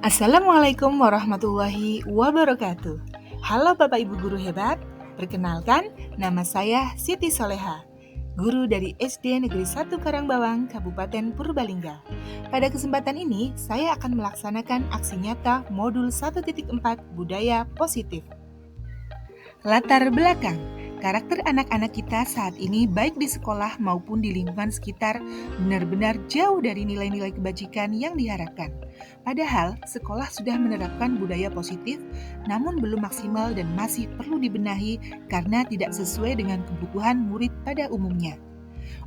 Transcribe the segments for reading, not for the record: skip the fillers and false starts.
Assalamualaikum warahmatullahi wabarakatuh. Halo Bapak Ibu guru hebat. Perkenalkan, nama saya Siti Soleha, guru dari SD Negeri 1 Karangbawang, Kabupaten Purbalingga. Pada kesempatan ini, saya akan melaksanakan aksi nyata modul 1.4 Budaya Positif. Latar belakang. Karakter anak-anak kita saat ini baik di sekolah maupun di lingkungan sekitar benar-benar jauh dari nilai-nilai kebajikan yang diharapkan. Padahal sekolah sudah menerapkan budaya positif namun belum maksimal dan masih perlu dibenahi karena tidak sesuai dengan kebutuhan murid pada umumnya.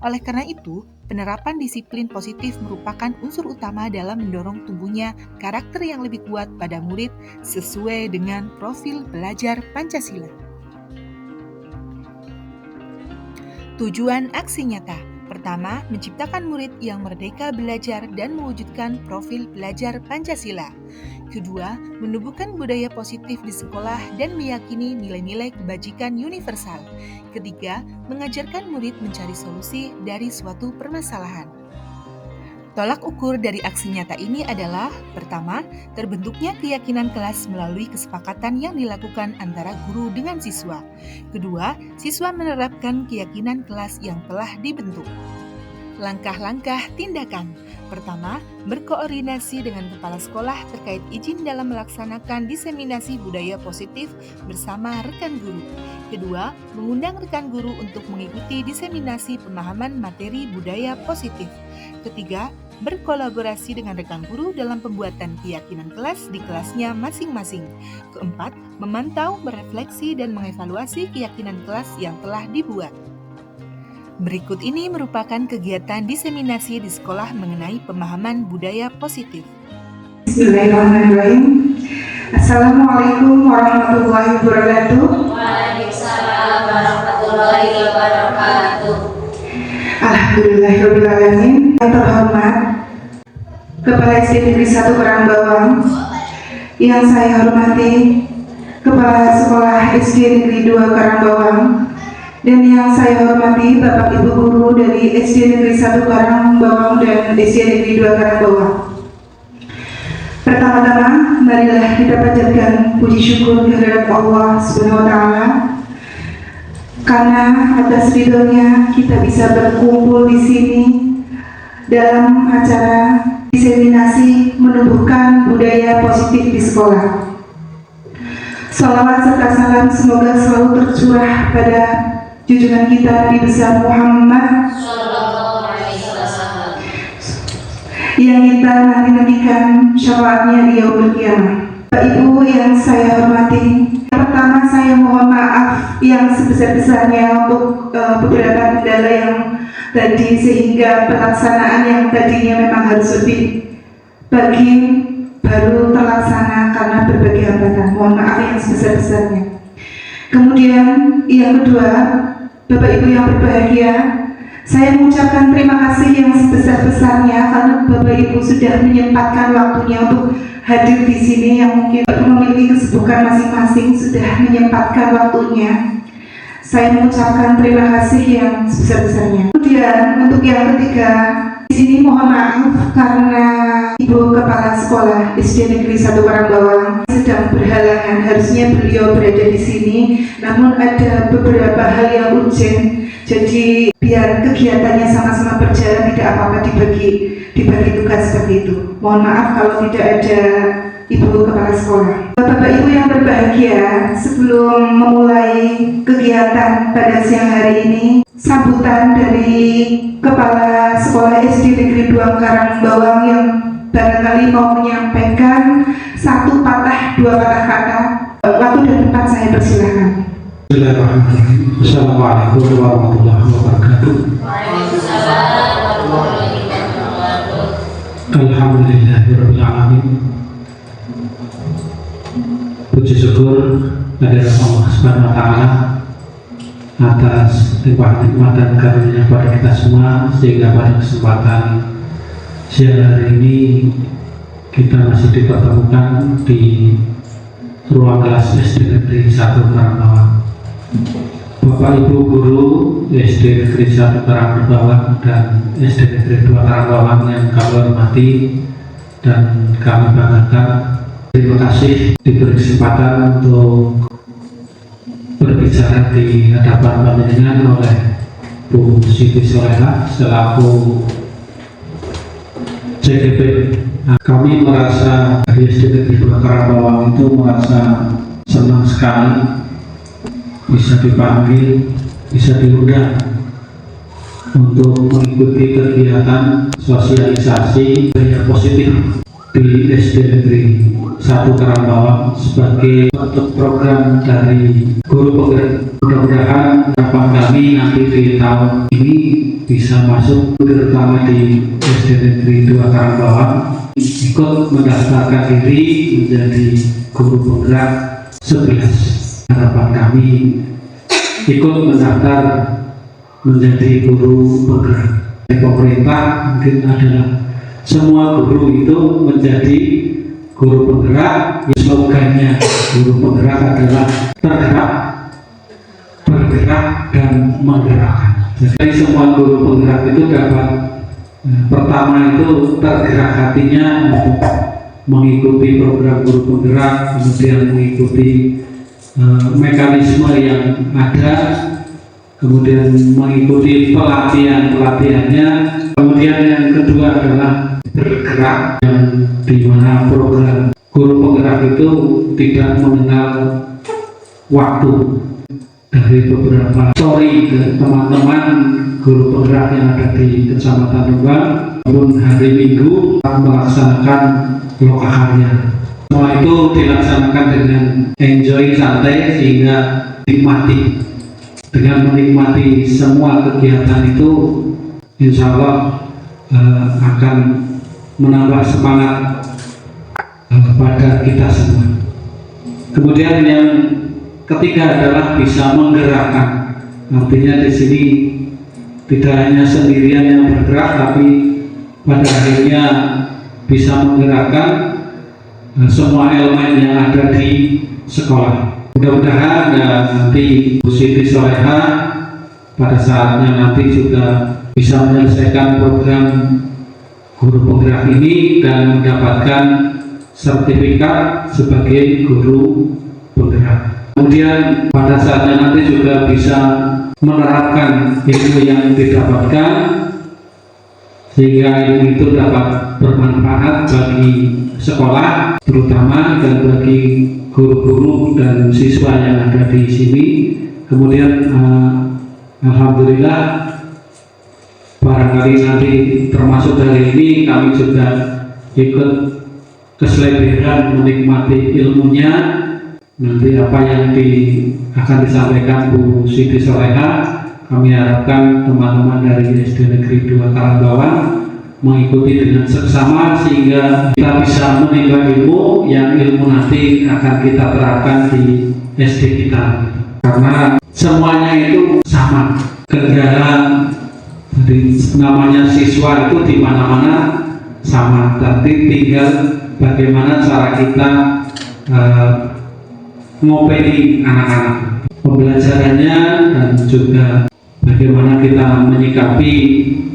Oleh karena itu, penerapan disiplin positif merupakan unsur utama dalam mendorong tumbuhnya karakter yang lebih kuat pada murid sesuai dengan profil belajar Pancasila. Tujuan aksi nyata. Pertama, menciptakan murid yang merdeka belajar dan mewujudkan profil belajar Pancasila. Kedua, menumbuhkan budaya positif di sekolah dan meyakini nilai-nilai kebajikan universal. Ketiga, mengajarkan murid mencari solusi dari suatu permasalahan. Tolak ukur dari aksi nyata ini adalah: pertama, terbentuknya keyakinan kelas melalui kesepakatan yang dilakukan antara guru dengan siswa. Kedua, siswa menerapkan keyakinan kelas yang telah dibentuk. Langkah-langkah tindakan. Pertama, berkoordinasi dengan kepala sekolah terkait izin dalam melaksanakan diseminasi budaya positif bersama rekan guru. Kedua, mengundang rekan guru untuk mengikuti diseminasi pemahaman materi budaya positif. Ketiga, berkolaborasi dengan rekan guru dalam pembuatan keyakinan kelas di kelasnya masing-masing. Keempat, memantau, merefleksi, dan mengevaluasi keyakinan kelas yang telah dibuat. Berikut ini merupakan kegiatan diseminasi di sekolah mengenai pemahaman budaya positif. Bismillahirrahmanirrahim. Assalamualaikum warahmatullahi wabarakatuh. Waalaikumsalam warahmatullahi wabarakatuh. Alhamdulillahirrahmanirrahim. Yang terhormat Kepala SD Negeri 1 Karangbawang, yang saya hormati Kepala Sekolah SD Negeri 2 Karangbawang, dan yang saya hormati Bapak Ibu Guru dari SD Negeri 1 Karangbawang dan SD Negeri 2 Karangbawang. Pertama-tama, marilah kita panjatkan puji syukur kehadirat Allah Subhanahu wa Ta'ala, karena atas ridhonya kita bisa berkumpul di sini dalam acara diseminasi menumbuhkan budaya positif di sekolah. Salawat serta salam semoga selalu tercurah pada junjungan kita Nabi besar Muhammad yang kita nanti-nantikan syafaatnya di yaumul qiyamah. Bapak Ibu yang saya hormati, pertama saya mohon maaf yang sebesar-besarnya untuk beberapa kendala yang tadi, sehingga pelaksanaan yang tadinya memang harus lebih pagi baru terlaksana karena berbagai hambatan. Mohon maaf yang sebesar-besarnya. Kemudian yang kedua, Bapak Ibu yang berbahagia, saya mengucapkan terima kasih yang sebesar-besarnya karena Bapak Ibu sudah menyempatkan waktunya untuk hadir di sini, yang mungkin memiliki kesibukan masing-masing sudah menyempatkan waktunya. Saya mengucapkan terima kasih yang sebesar-besarnya. Kemudian untuk yang ketiga, di sini mohon maaf karena Ibu Kepala Sekolah SD Negeri 1 Karangbawang sedang berhalangan. Harusnya beliau berada di sini, namun ada beberapa hal yang urgent. Jadi biar kegiatannya sama-sama berjalan, tidak apa-apa dibagi tugas seperti itu. Mohon maaf kalau tidak ada Ibu Kepala Sekolah. Bapak Ibu yang berbahagia, sebelum memulai kegiatan pada siang hari ini, sambutan dari Kepala Sekolah SD Negeri 2 Karangbawang yang barangkali mau menyampaikan satu patah, dua patah kata. Waktu dan tempat saya persilahkan. Bismillahirrahmanirrahim. Assalamualaikum warahmatullahi wabarakatuh. Waalaikumsalam warahmatullahi wabarakatuh. Alhamdulillahirabbil alamin. Puji syukur kehadirat Allah Subhanahu wa Ta'ala atas nikmat dan karunia pada kita semua, sehingga pada kesempatan siang hari ini kita masih dipertemukan di ruang kelas SD Negeri 1 Karangbawang. Bapak Bapak Ibu Guru SD Negeri 1 Karangbalang dan SD Negeri 2 Karangbalang yang kami hormati dan kami banggakan. Terima kasih diberi kesempatan untuk berbicara di hadapan panjenengan oleh Bu Siti Soleha selaku CGP. Nah, kami merasa dari SD Negeri 2 Karangbalang itu merasa senang sekali bisa dipanggil, bisa diundang untuk mengikuti kegiatan sosialisasi yang positif di SD Negeri 1 Karangbalang sebagai bentuk program dari guru penggerak. Mudah-mudahan harapan kami nanti di tahun ini bisa masuk terutama di SD Negeri 2 Karangbalang ikut mendaftarkan diri menjadi guru penggerak 11. Harapan kami ikut mendaftar menjadi guru penggerak. Pemerintah mungkin adalah semua guru itu menjadi guru penggerak. Slogannya guru penggerak adalah tergerak, bergerak, dan menggerakkan. Jadi semua guru penggerak itu dapat pertama itu tergerak hatinya untuk mengikuti program guru penggerak, kemudian mengikuti mekanisme yang ada, kemudian mengikuti pelatihannya, kemudian yang kedua adalah bergerak, yang dimana program guru penggerak itu tidak mengenal waktu. Dari beberapa story ke teman-teman guru penggerak yang ada di Kecamatan Rembang, pun hari Minggu melaksanakan lokakarya. Semua itu dilaksanakan dengan enjoy, santai, sehingga nikmati. Dengan menikmati semua kegiatan itu, insya Allah akan menambah semangat pada kita semua. Kemudian yang ketiga adalah bisa menggerakkan. Artinya di sini tidak hanya sendirian yang bergerak, tapi pada akhirnya bisa menggerakkan semua elemen yang ada di sekolah. Mudah-mudahan nanti Bu Siti Soleha pada saatnya nanti juga bisa menyelesaikan program guru penggerak ini dan mendapatkan sertifikat sebagai guru penggerak. Kemudian pada saatnya nanti juga bisa menerapkan ilmu yang didapatkan sehingga ilmu itu dapat bermanfaat bagi sekolah terutama dan bagi guru-guru dan siswa yang ada di sini. Kemudian alhamdulillah barangkali nanti termasuk dari ini kami juga ikut keseleberan menikmati ilmunya. Nanti apa yang akan disampaikan Bu Siti Soleha, kami harapkan teman-teman dari SD Negeri 2 Karangbalang mengikuti dengan seksama sehingga kita bisa menimba ilmu yang ilmu nanti akan kita terapkan di SD kita. Karena semuanya itu sama, kendala jadi namanya siswa itu di mana-mana sama, tapi tinggal bagaimana cara kita ngopeni anak-anak pembelajarannya dan juga bagaimana kita menyikapi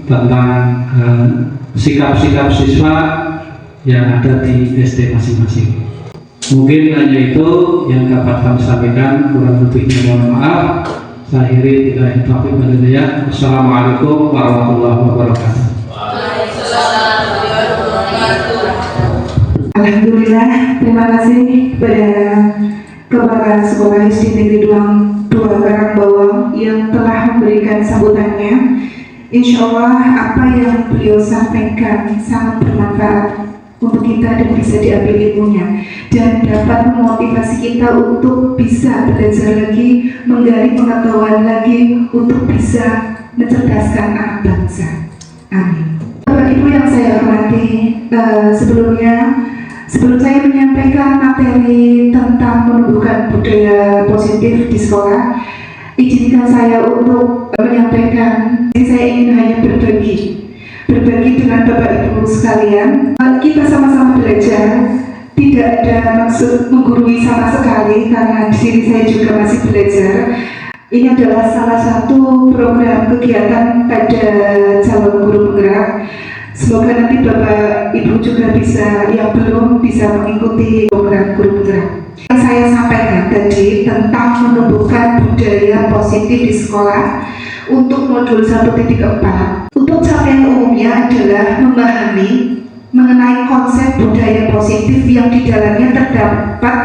tentang sikap-sikap siswa yang ada di SD masing-masing. Mungkin hanya itu yang dapat kami sampaikan, kurang lebihnya mohon maaf. Saya akhiri tidak taufiq wal hidayah. Wassalamualaikum warahmatullahi wabarakatuh. Waalaikumsalam warahmatullahi wabarakatuh. Alhamdulillah, terima kasih kepada Sekolah SD Negeri 2 Karangbalang yang telah memberikan sambutannya. Insya Allah apa yang beliau sampaikan sangat bermanfaat untuk kita dan bisa diambil ilmunya dan dapat memotivasi kita untuk bisa belajar lagi, menggali pengetahuan lagi untuk bisa mencerdaskan anak bangsa. Amin. Bapak Ibu yang saya hormati, sebelum saya menyampaikan materi tentang menumbuhkan budaya positif di sekolah, izinkan saya untuk menyampaikan. Saya ingin hanya berbagi dengan Bapak Ibu sekalian. Kita sama-sama belajar, tidak ada maksud menggurui sama sekali karena di sini saya juga masih belajar. Ini adalah salah satu program kegiatan pada calon guru penggerak. Semoga nanti Bapak Ibu juga yang belum bisa mengikuti program guru penggerak. Yang saya sampaikan tadi tentang menumbuhkan budaya positif di sekolah untuk modul 1.4. Untuk capaian umumnya adalah memahami mengenai konsep budaya positif yang di dalamnya terdapat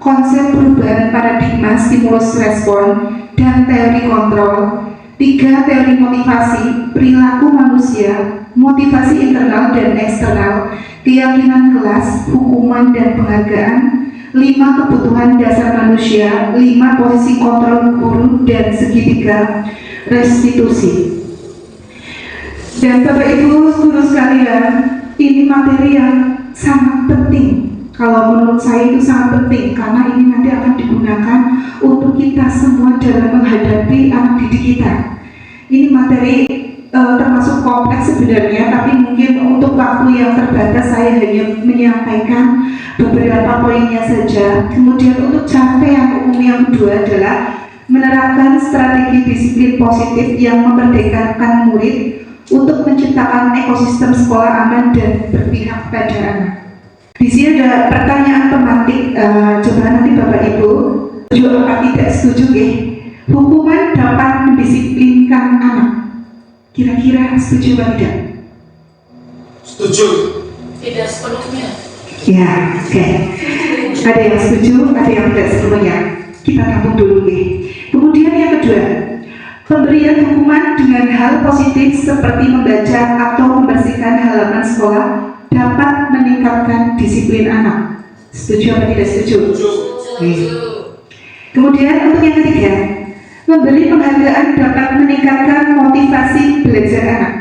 konsep perubahan paradigma stimulus respon dan teori kontrol, 3 teori motivasi, perilaku manusia, motivasi internal dan eksternal, keyakinan kelas, hukuman dan penghargaan, 5 kebutuhan dasar manusia, 5 posisi kontrol guru dan segitiga restitusi. Dan Bapak Ibu guru sekalian, ini materi yang sangat penting. Kalau menurut saya itu sangat penting karena ini nanti akan digunakan untuk kita semua dalam menghadapi anak didik kita. Ini materi termasuk kompleks sebenarnya, tapi mungkin untuk waktu yang terbatas saya hanya menyampaikan beberapa poinnya saja. Kemudian untuk capaian umum yang kedua adalah menerapkan strategi disiplin positif yang memerdekakan murid untuk menciptakan ekosistem sekolah aman dan berpihak pada anak. Di sini ada pertanyaan pemantik, coba nanti Bapak Ibu setuju atau tidak setuju ya? Hukuman dapat mendisiplinkan anak. Kira-kira setuju atau tidak? Setuju. Tidak sepenuhnya. Ya, oke. Ada yang setuju, ada yang tidak sepenuhnya. Kita tampung dulu ya. Kemudian yang kedua, pemberian hukuman dengan hal positif seperti membaca atau membersihkan halaman sekolah dapat meningkatkan disiplin anak. Setuju atau tidak setuju? Setuju. Kemudian untuk yang ketiga, memberi penghargaan dapat meningkatkan motivasi belajar anak.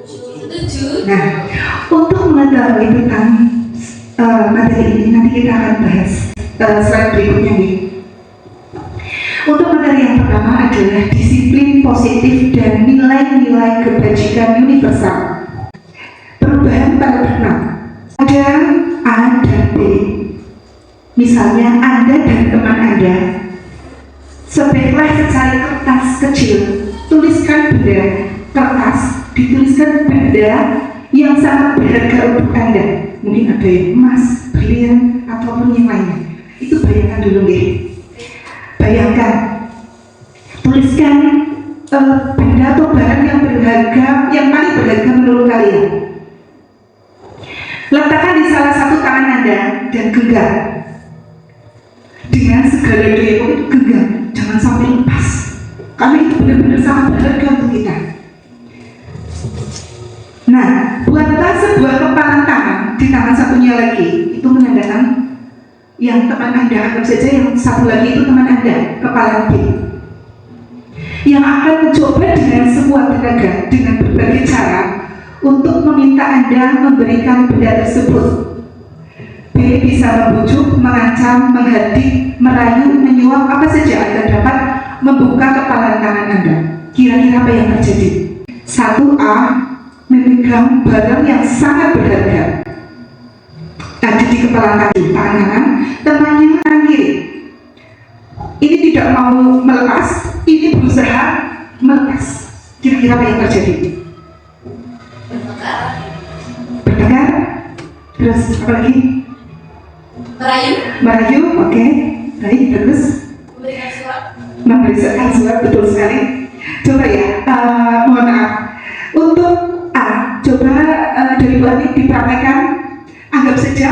Setuju. Nah, untuk mengetahui tentang materi ini nanti kita akan bahas slide berikutnya nih. Untuk materi yang pertama adalah disiplin positif dan nilai-nilai kebajikan universal. Perubahan paradigma. Ada A dan B. Misalnya Anda dan teman Anda sebaiknya secari kertas kecil, tuliskan benda kertas, dituliskan benda yang sangat berharga untuk Anda. Mungkin ada yang emas, berlian, ataupun yang lainnya. Itu bayangkan dulu deh. Bayangkan, tuliskan benda atau barang yang berharga, yang paling berharga menurut kalian. Letakkan di salah satu tangan Anda dan genggam. Dengan segala daya itu genggam, jangan sampai lepas. Karena itu benar-benar sangat berharga untuk kita. Nah, buatlah sebuah kepalan tangan di tangan satunya lagi. Itu menandakan yang teman Anda, anggap saja yang satu lagi itu teman Anda, kepala B. Yang akan mencoba dengan sebuah tenaga, dengan berbagai cara untuk meminta Anda memberikan benda tersebut. B bisa membujuk, mengancam, menghardik, merayu, menyuap, apa saja agar dapat membuka kepalan tangan Anda. Kira-kira apa yang terjadi? 1A memegang barang yang sangat berharga. Ada di kepala tangan kanan, temannya tangan kiri. Ini tidak mau melepas, ini berusaha melepas. Kira-kira apa yang terjadi? Bertengkar. Terus apa lagi? Merayu, oke. Baik, terus memberikan suap, betul sekali. Coba ya, mohon maaf. Untuk A, coba dari Bu Ani dipraktekkan. Anggap saja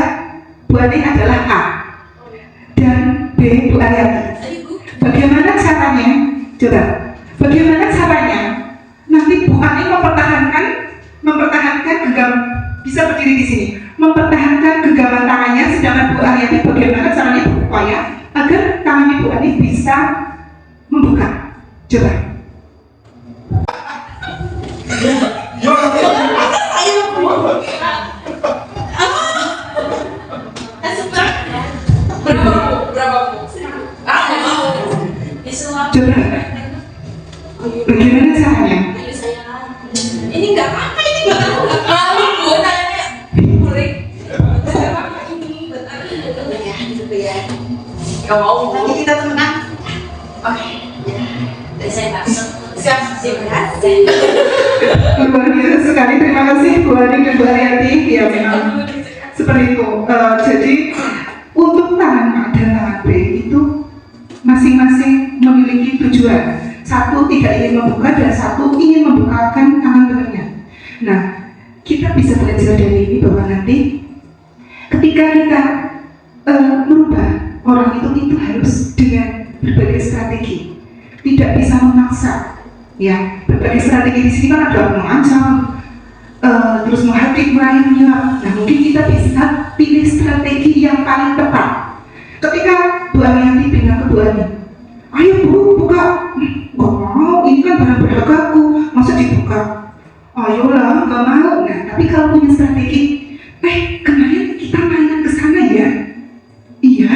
Bu Ani adalah A dan B Bu Ariati. Bagaimana caranya? Coba, bagaimana caranya? Nanti Bu Ani mempertahankan genggam, bisa berdiri di sini, mempertahankan genggaman tangannya, sedangkan Bu Ariati bagaimana caranya berupaya agar tangannya Bu Ani bisa membuka. Coba. Coba. Bagaimana caranya? Ini nggak apa-apa, ini nggak apa-apa. Malu gue nanya. Murid. Ya, gitu ya. Gak mau. Nanti kita temenan. Oke. saya siap berhasil. Luar biasa sekali, terima kasih Bu Ani dan Bu Ariati. Ya memang seperti itu. Jadi untuk tangan A dan tangan B itu masing-masing memiliki tujuan. Satu tidak ingin membuka dan satu ingin membukakan tangan tengahnya. Nah, kita bisa belajar dari ini bahwa nanti ketika kita merubah orang itu harus dengan berbagai strategi, tidak bisa memaksa. Ya, berbagai strategi di sini kan ada mengancam, terus menghakimi lainnya. Nah, mungkin kita bisa pilih strategi yang paling tepat. Ketika Bu Arianti bilang ke Bu Ani, ayo Bu, buka. Nggak mau, ini kan barang berdagaku, masa dibuka? Ayolah, nggak mau. Nah, tapi kalau punya strategi, kemarin kita mainan ke sana ya? Iya,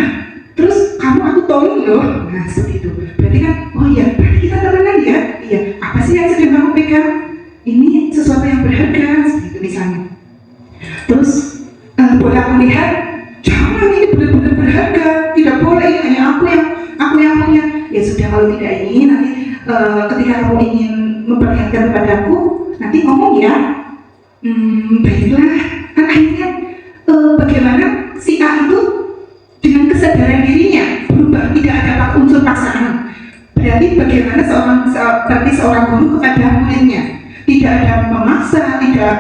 terus kamu aku tolong loh. Nah, seperti itu. Berarti kan, oh iya, berarti kita temenan ya? Iya, apa sih yang sedang kamu pegang? Ini sesuatu yang berharga, seperti itu misalnya. Terus, boleh aku lihat? Jangan, ini benar-benar berharga. Tidak boleh, ini hanya aku yang punya. Ya sudah, kalau tidak ingin, nanti ketika kamu ingin memperlihatkan kepadaku, nanti ngomong ya. Baiklah, kan akhirnya bagaimana si A itu dengan kesadaran dirinya berubah, tidak ada unsur paksaan. Berarti bagaimana seorang guru kepada muridnya, tidak ada memaksa, tidak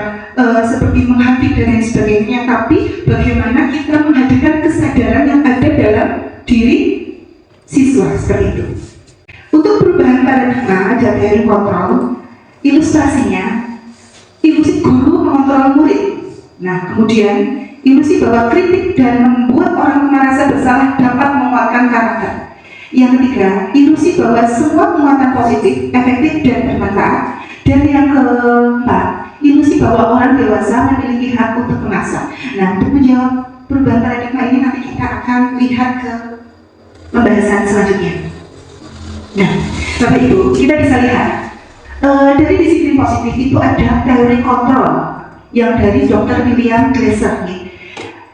seperti menghakimi dan lain sebagainya, tapi bagaimana kita menghadirkan kesadaran yang ada dalam diri siswa, seperti itu. Untuk perubahan paradigma dan teori kontrol, ilustrasinya ilusi guru mengontrol murid. Nah, kemudian ilusi bahwa kritik dan membuat orang merasa bersalah dapat menguatkan karakter. Yang ketiga, ilusi bahwa semua penguatan positif, efektif dan bermanfaat. Dan yang keempat, ilusi bahwa orang dewasa memiliki hak untuk memaksa. Nah, untuk menjawab perubahan paradigma ini nanti kita akan lihat ke pembahasan selanjutnya. Nah, Bapak Ibu, kita bisa lihat dari disiplin positif itu ada teori kontrol yang dari Dr. William Glasser.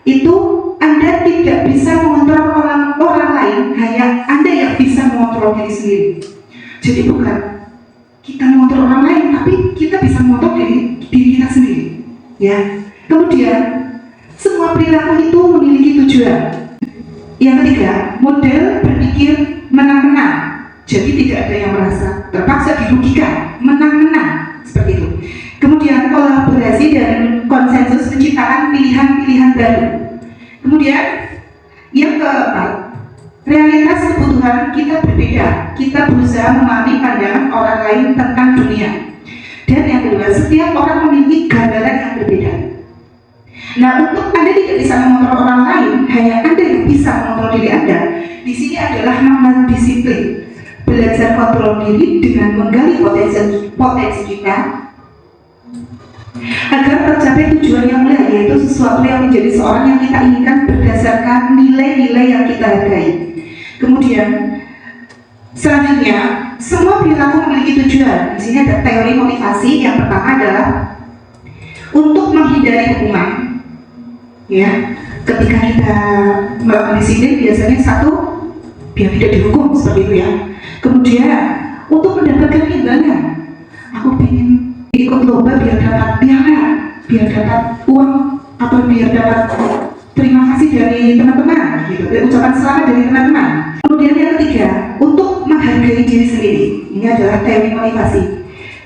Itu Anda tidak bisa mengontrol orang lain, hanya Anda yang bisa mengontrol diri sendiri. Jadi bukan kita mengontrol orang lain, tapi kita bisa mengontrol diri kita sendiri. Ya. Kemudian semua perilaku itu memiliki tujuan. Yang ketiga, model berpikir menang-menang. Jadi tidak ada yang merasa terpaksa dirugikan, menang-menang, seperti itu. Kemudian kolaborasi dan konsensus menciptakan pilihan-pilihan baru. Kemudian yang keempat, realitas kebutuhan kita berbeda. Kita berusaha memahami pandangan orang lain tentang dunia. Dan yang kedua, setiap orang memiliki gambaran yang berbeda. Nah, untuk Anda tidak bisa mengontrol orang lain, hanya Anda yang bisa mengontrol diri Anda. Di sini adalah makna disiplin. Belajar kontrol diri dengan menggali potensi kita agar tercapai tujuan yang mulia, yaitu sesuatu yang menjadi seorang yang kita inginkan berdasarkan nilai-nilai yang kita hargai. Kemudian selanjutnya, semua perilaku memiliki tujuan. Di sini ada teori motivasi. Yang pertama adalah untuk menghindari hukuman. Ya, ketika kita melakukan disiplin biasanya satu, biar tidak dihukum, seperti itu ya. Kemudian untuk mendapatkan imbalan, aku ingin ikut lomba biar dapat piala, biar dapat uang, atau biar dapat terima kasih dari teman-teman, gitu, ucapan selamat dari teman-teman. Kemudian yang ketiga, untuk menghargai diri sendiri. Ini adalah teori motivasi.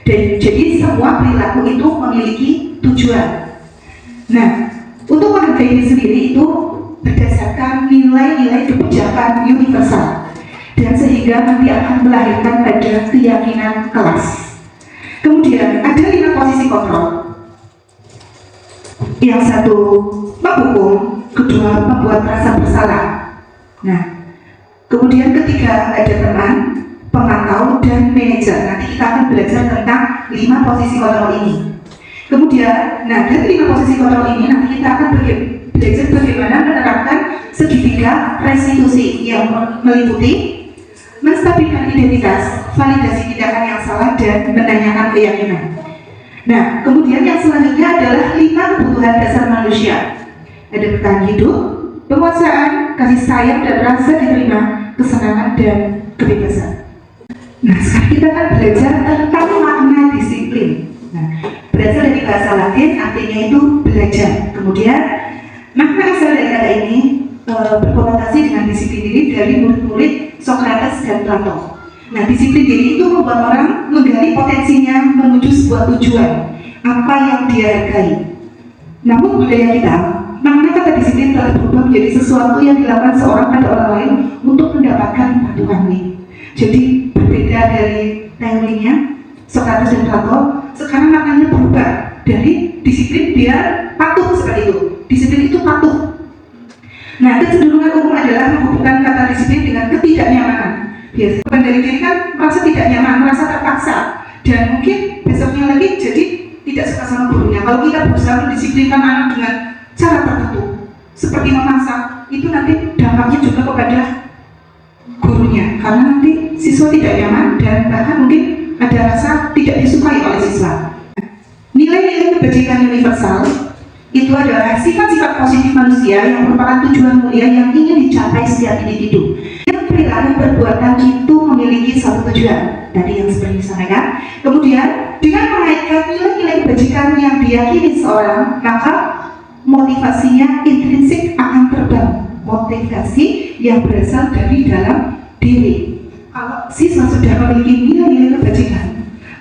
Dan jadi semua perilaku itu memiliki tujuan. Nah, untuk menghargai diri sendiri itu berdasarkan nilai-nilai kebijakan universal. Dan sehingga nanti akan melahirkan pada keyakinan kelas. Kemudian ada 5 posisi kontrol. Yang satu menghukum, kedua membuat rasa bersalah. Nah, kemudian ketiga ada teman, pemantau dan manajer. Nanti kita akan belajar tentang 5 posisi kontrol ini. Kemudian, nah dari 5 posisi kontrol ini nanti kita akan belajar bagaimana menerapkan segitiga restitusi yang meliputi menstabilkan identitas, validasi tindakan yang salah, dan menanyakan keyakinan. Nah, kemudian yang selanjutnya adalah 5 kebutuhan dasar manusia. Ada bertahan hidup, penguasaan, kasih sayang dan rasa diterima, kesenangan dan kebebasan. Nah, sekarang kita kan belajar tentang makna disiplin. Nah, berasal dari bahasa Latin, artinya itu belajar. Kemudian, makna asal dari kata ini berkonotasi dengan disiplin diri dari murid-murid Socrates dan Plato. Nah, disiplin diri itu membuat orang menggali potensinya menuju sebuah tujuan, apa yang dia hargai. Namun budaya kita, makna kata disiplin telah berubah menjadi sesuatu yang dilakukan seorang pada orang lain untuk mendapatkan batuan nih. Jadi berbeda dari teorinya Socrates dan Plato, sekarang maknanya berubah dari disiplin dia patuh seperti itu. Disiplin itu patuh. Nah, kecenderungan umum adalah menghubungkan kata disiplin dengan ketidaknyamanan. Biasanya dari diri kan merasa tidak nyaman, merasa terpaksa, dan mungkin besoknya lagi jadi tidak suka sama gurunya. Kalau kita berusaha mendisiplinkan anak dengan cara tertentu, seperti memasak, itu nanti dampaknya juga kepada gurunya, karena nanti siswa tidak nyaman dan bahkan mungkin ada rasa tidak disukai oleh siswa. Nilai-nilai kebajikan universal itu adalah sifat-sifat positif manusia yang merupakan tujuan mulia yang ingin dicapai setiap individu. Yang perilaku perbuatan itu memiliki satu tujuan, tadi yang seperti disampaikan. Kemudian dengan mengaitkan nilai-nilai kebajikan yang diyakini seorang, maka motivasinya intrinsik akan terbangun. Motivasi yang berasal dari dalam diri. Kalau siswa sudah memiliki nilai-nilai kebajikan,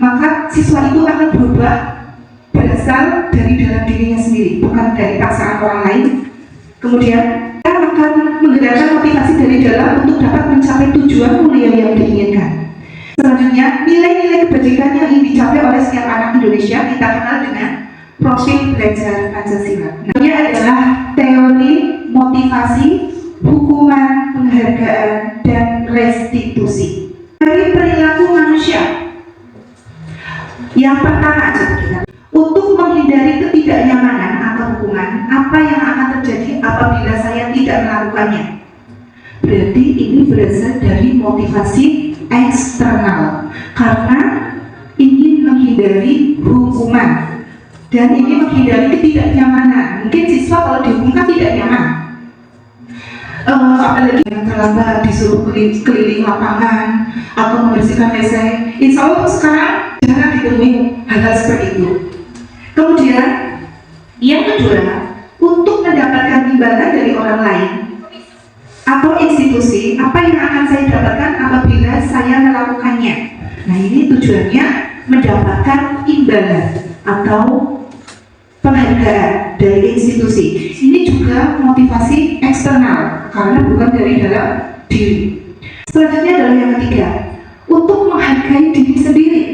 maka siswa itu akan berubah berasal dari dalam dirinya sendiri, bukan dari paksaan orang lain. Kemudian kita akan menggerakkan motivasi dari dalam untuk dapat mencapai tujuan mulia yang diinginkan. Selanjutnya, nilai-nilai kebajikan yang ingin dicapai oleh setiap anak Indonesia kita kenal dengan profil belajar Pancasila. Namanya adalah teori motivasi, hukuman, penghargaan, dan restitusi. Dari perilaku manusia, yang pertama adalah untuk menghindari ketidaknyamanan atau hukuman, apa yang akan terjadi apabila saya tidak melakukannya. Berarti ini berasal dari motivasi eksternal, karena ingin menghindari hukuman dan ingin menghindari ketidaknyamanan. Mungkin siswa kalau dihukum kan tidak nyaman, apalagi yang terlambat disuruh keliling lapangan atau membersihkan WC. Insya Allah sekarang jangan ditemui hal-hal seperti itu. Kemudian yang kedua, untuk mendapatkan imbalan dari orang lain atau institusi, apa yang akan saya dapatkan apabila saya melakukannya. Nah, ini tujuannya mendapatkan imbalan atau penghargaan dari institusi. Ini juga motivasi eksternal karena bukan dari dalam diri. Selanjutnya adalah yang ketiga, untuk menghargai diri sendiri.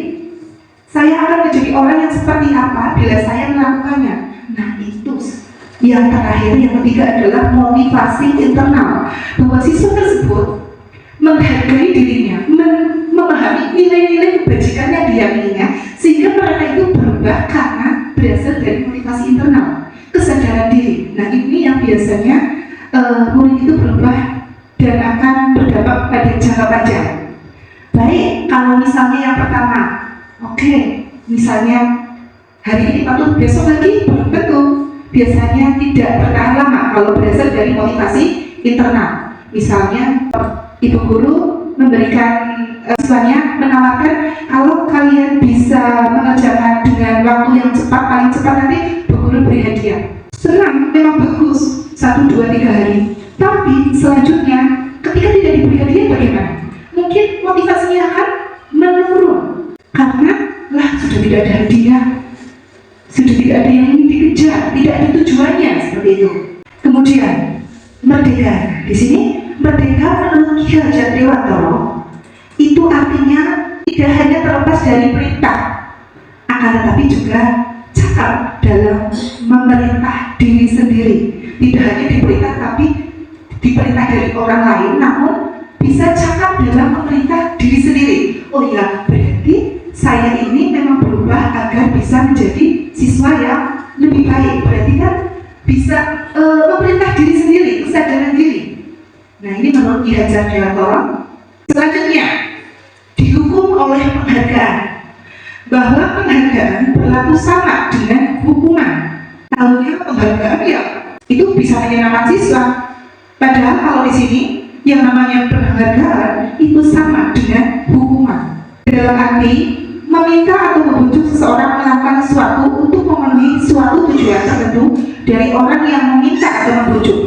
Saya akan menjadi orang yang seperti apa bila saya melakukannya. Nah, itu yang terakhir, yang ketiga adalah motivasi internal, bahwa siswa tersebut menghargai dirinya, memahami nilai-nilai kebajikan yang diyakininya, sehingga mereka itu berubah karena berasal dari motivasi internal, kesadaran diri. Nah, ini yang biasanya murid itu berubah dan akan berdampak pada jangka panjang. Baik, kalau misalnya yang pertama, oke, misalnya hari ini patut, besok lagi belum tentu. Biasanya tidak bertahan lama kalau berasal dari motivasi internal. Misalnya ibu guru memberikan siswanya, menawarkan kalau kalian bisa mengerjakan dengan waktu yang cepat, paling cepat nanti bu guru beri hadiah. Senang, memang bagus 1, 2, 3 hari. Tapi selanjutnya ketika tidak diberi hadiah bagaimana? Mungkin motivasinya akan menurun karena sudah tidak ada hadiah, sudah tidak ada yang ingin dikejar, tidak ada tujuannya seperti itu. Kemudian merdeka, di sini merdeka menurut Ki Hajar Dewantara itu artinya tidak hanya terlepas dari perintah, akan tetapi juga cakap dalam memerintah diri sendiri. Tidak hanya diperintah tapi diperintah dari orang lain, namun bisa cakap dalam memerintah diri sendiri. Oh ya, berarti saya ini memang berubah agar bisa menjadi siswa yang lebih baik. Berarti kan bisa memerintah diri sendiri, kesadaran diri. Nah, ini menurut Ki Hajar Dewantara. Selanjutnya, dihukum oleh penghargaan, bahwa penghargaan berlaku sama dengan hukuman. Tahunya penghargaan ya itu bisa menyenangkan siswa. Padahal kalau di sini yang namanya penghargaan itu sama dengan hukuman. dalam arti meminta atau membujuk seseorang melakukan sesuatu untuk memenuhi suatu tujuan tertentu dari orang yang meminta atau membujuk.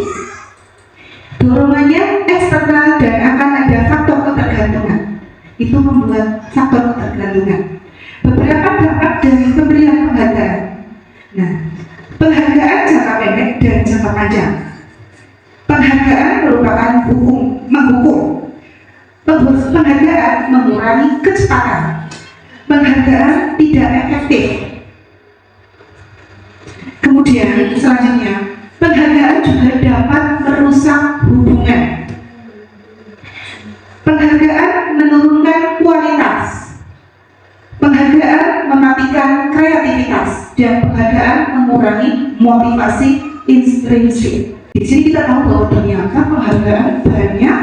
Dorongannya eksternal dan akan ada faktor ketergantungan. Itu membuat faktor ketergantungan. Beberapa dampak dari pemberian penghargaan. Nah, penghargaan jangka pendek dan jangka panjang. Penghargaan merupakan menghukum. Penghargaan mengurangi kecepatan. Penghargaan tidak efektif. Kemudian selanjutnya, penghargaan juga dapat merusak hubungan. Penghargaan menurunkan kualitas. Penghargaan mematikan kreativitas dan penghargaan mengurangi motivasi intrinsik. Di sini kita tahu bahwa ternyata penghargaan banyak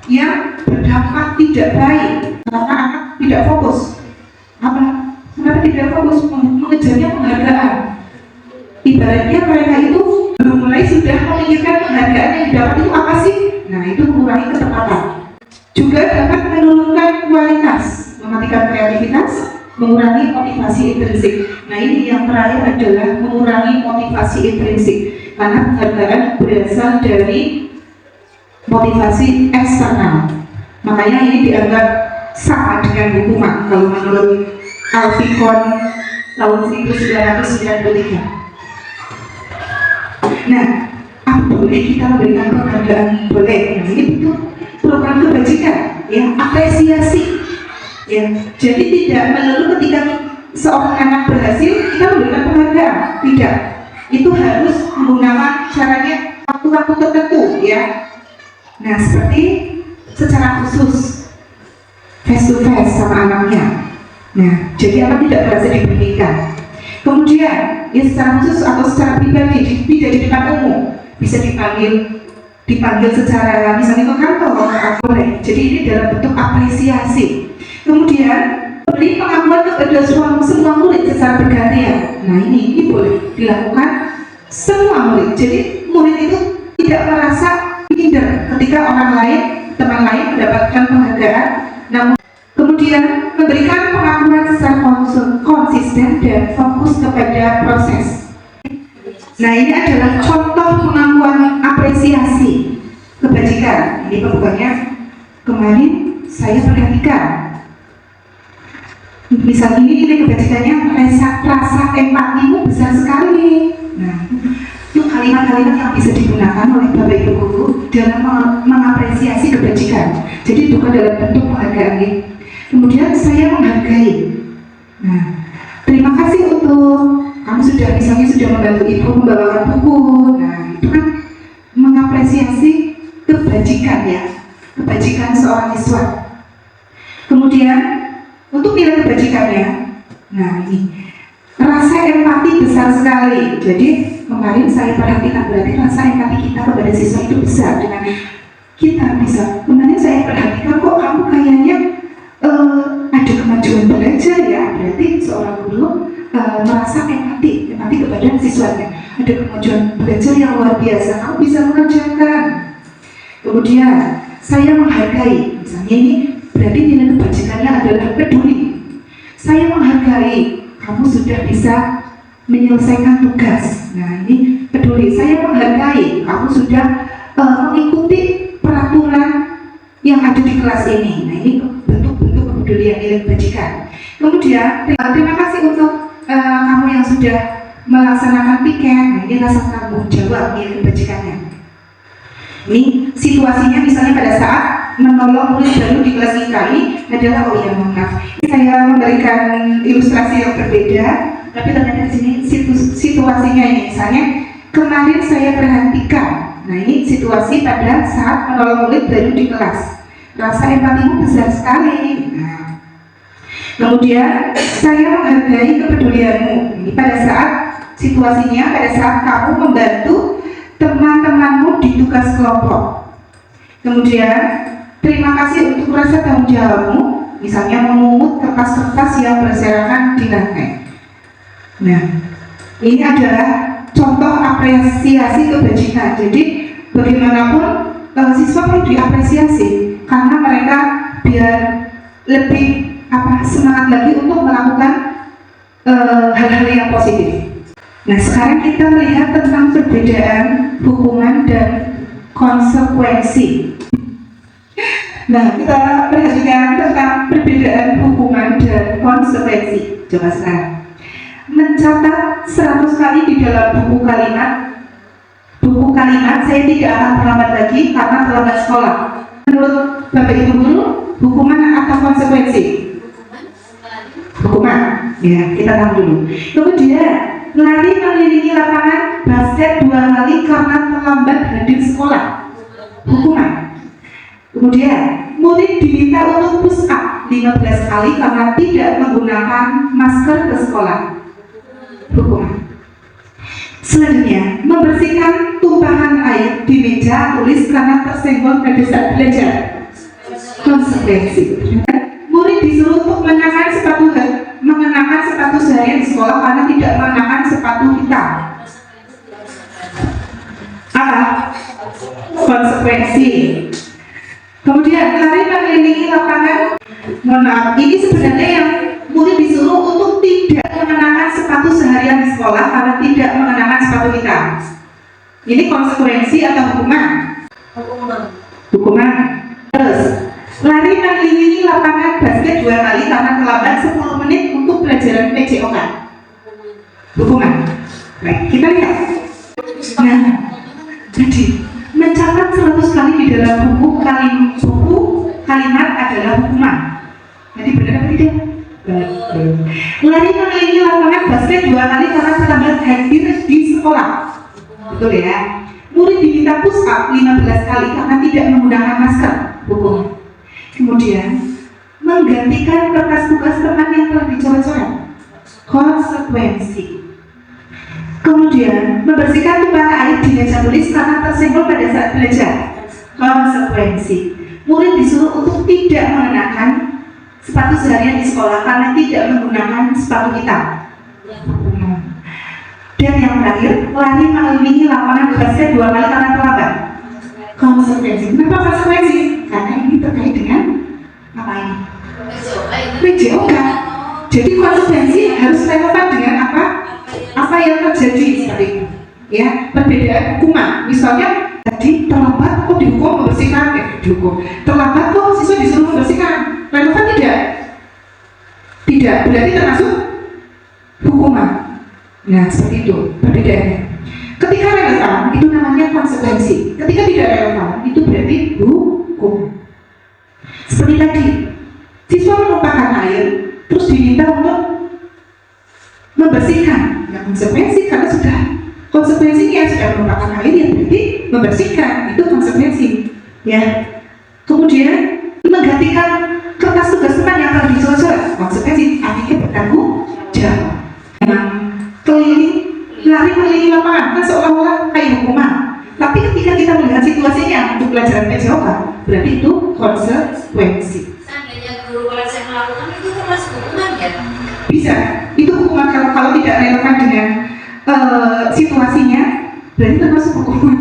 yang berdampak tidak baik karena anak tidak fokus. Apa? Kenapa tidak fokus? Mengejarnya penghargaan. Ibaratnya mereka itu belum mulai sudah memikirkan penghargaan yang didapat itu apa sih? Nah, itu mengurangi ketepatan. Juga dapat menurunkan kualitas, mematikan kreativitas, mengurangi motivasi intrinsik. Nah, ini yang terakhir adalah mengurangi motivasi intrinsik karena penghargaan berasal dari motivasi eksternal. Makanya ini dianggap sama dengan hukuman kalau menurut Alfikon tahun 1993. Nah, apa boleh kita memberikan penghargaan? Boleh. Nah, ini bentuk program kebajikan, ya, apresiasi. Ya, jadi tidak melulu ketika seorang anak berhasil kita memberikan penghargaan. Tidak. Itu harus menggunakan caranya waktu-waktu tertentu, ya. Nah, seperti secara khusus face to face sama anaknya. Nah, jadi anak tidak berhasil diberikan. Kemudian, ya secara khusus atau secara pribadi, tidak di depan umum, bisa dipanggil secara misalnya ke kantor, boleh. Jadi ini dalam bentuk apresiasi. Kemudian, beri pengakuan kepada semua murid secara bergantian. Nah, ini boleh dilakukan semua murid. Jadi murid itu tidak merasa minder ketika teman lain mendapatkan penghargaan. Namun kemudian memberikan pengakuan secara konsisten dan fokus kepada proses. Nah, ini adalah contoh pengakuan apresiasi kebajikan. Ini pembukaannya kemarin saya perhatikan. Misal ini kebajikannya rasa empatimu besar sekali. Nah, itu kalimat-kalimat yang bisa digunakan oleh Bapak Ibu Guru dalam mengapresiasi kebajikan. Jadi bukan dalam bentuk penghargaan. Kemudian saya menghargai. Nah, terima kasih untuk kamu sudah membantu ibu membawakan buku. Nah, itu kan mengapresiasi kebajikan, ya, kebajikan seorang siswa. Kemudian untuk nilai kebajikannya, nah ini rasa empati besar sekali. Jadi kemarin saya perhatikan berarti rasa empati kita kepada siswa itu besar. Dengan kita bisa, kemarin saya perhatikan kok kamu kayaknya ada kemajuan belajar, ya. Berarti seorang guru merasa empati kepada siswanya. Ada kemajuan belajar yang luar biasa, kamu bisa mengerjakan. Kemudian saya menghargai, misalnya ini berarti nilai kebajikannya adalah peduli. Saya menghargai kamu sudah bisa menyelesaikan tugas. Nah, ini peduli. Saya menghargai kamu sudah mengikuti peraturan yang ada di kelas ini. Nah, ini bentuk-bentuk kepedulian nilai kebajikan. Kemudian terima kasih untuk kamu yang sudah melaksanakan piket. Nah, ini rasa tanggung jawab nilai kebajikannya. Ini situasinya misalnya pada saat menolong murid baru di kelas IKI adalah, oh ya maaf, saya memberikan ilustrasi yang berbeda, tapi ternyata di sini situasinya ini misalnya kemarin saya perhatikan. Nah, ini situasi pada saat menolong murid baru di kelas. Rasa empatimu besar sekali. Nah, kemudian saya menghargai kepedulianmu. Ini pada saat situasinya pada saat kamu membantu teman-temanmu di tugas kelompok. Kemudian terima kasih untuk rasa tanggung jawabmu, misalnya memungut kertas-kertas yang berserakan di lantai. Nah, ini adalah contoh apresiasi kebajikan. Jadi bagaimanapun siswa perlu diapresiasi karena mereka biar lebih semangat lagi untuk melakukan hal-hal yang positif. Nah, sekarang kita melihat tentang perbedaan hukuman dan konsekuensi. Nah, kita perhatikan tentang perbedaan hukuman dan konsekuensi. Coba sekarang mencatat 100 kali di dalam buku kalimat saya tidak akan terlambat lagi karena terlambat sekolah. Menurut Bapak Ibu guru, hukuman atau konsekuensi? Hukuman. Ya, kita tahu dulu. Kemudian lari mengelilingi lapangan basket 2 kali karena terlambat hadir sekolah. Hukuman. Kemudian murid diminta untuk push up 15 kali karena tidak menggunakan masker ke sekolah. Hukuman. Selanjutnya, membersihkan tumpahan air di meja tulis karena tersenggol pada saat belajar. Konsekuensi. Murid disuruh untuk mengenakan sepatu seharian di sekolah karena tidak mengenakan sepatu hitam. Apa? Konsekuensi. Kemudian lari mengelilingi lapangan. Mohon maaf, ini sebenarnya yang murid disuruh untuk tidak mengenakan sepatu seharian di sekolah karena tidak mengenakan sepatu hitam. Ini konsekuensi atau hukuman? Hukuman. Terus lari mengelilingi lapangan basket 2 kali karena terlambat 10 menit untuk pelajaran PJOK. Hukuman. Baik, kita lihat. Nah, jadi mencatat 100 kali di dalam buku kalimat adalah hukuman. Jadi benar apa tidak? Lari mengelilingi lapangan basket 2 kali karena terlambat hadir di sekolah. Betul ya? Murid diminta push up 15 kali karena tidak menggunakan masker. Hukum. Kemudian menggantikan kertas tugas teman yang telah dicoret-coret. Konsekuensi. Kemudian membersihkan tumpahan air di meja tulis karena tersenggol pada saat belajar. Konsekuensi. Murid disuruh untuk tidak mengenakan sepatu seharian di sekolah karena tidak menggunakan sepatu hitam. Dan yang terakhir, lari mengelilingi lapangan basket 2 kali karena terlambat. Konsekuensi. Kenapa konsekuensi? Karena ini terkait dengan apa ini? PJOK. Jadi konsekuensi harus relevan dengan apa yang terjadi seperti itu. Ya, perbedaan hukuman. Misalnya tadi terlambat kok dihukum membersihkan, terlambat kok siswa disuruh membersihkan. Relevan tidak? Tidak, berarti termasuk hukuman. Nah, seperti itu perbedaannya. Ketika relevan, itu namanya konsekuensi. Ketika tidak relevan, itu berarti hukum. Seperti tadi, siswa menumpahkan air, terus diminta untuk membersihkan. Ya, konsekuensi karena sudah konsekuensinya sudah menumpahkan air, yang berarti membersihkan. Itu konsekuensi. Ya. Kemudian menggantikan kertas tugas teman yang telah dicoret. Konsekuensi artinya bertanggung jawab. Lari mengelilingi lapangan kan seolah-olah kayak hukuman. Tapi ketika kita melihat situasinya untuk pelajaran PJOK, berarti itu konsekuensi. Seandainya guru kelas yang melakukan itu termasuk hukuman ya? Bisa. Itu hukuman kalau tidak relevan dengan situasinya, berarti termasuk hukuman.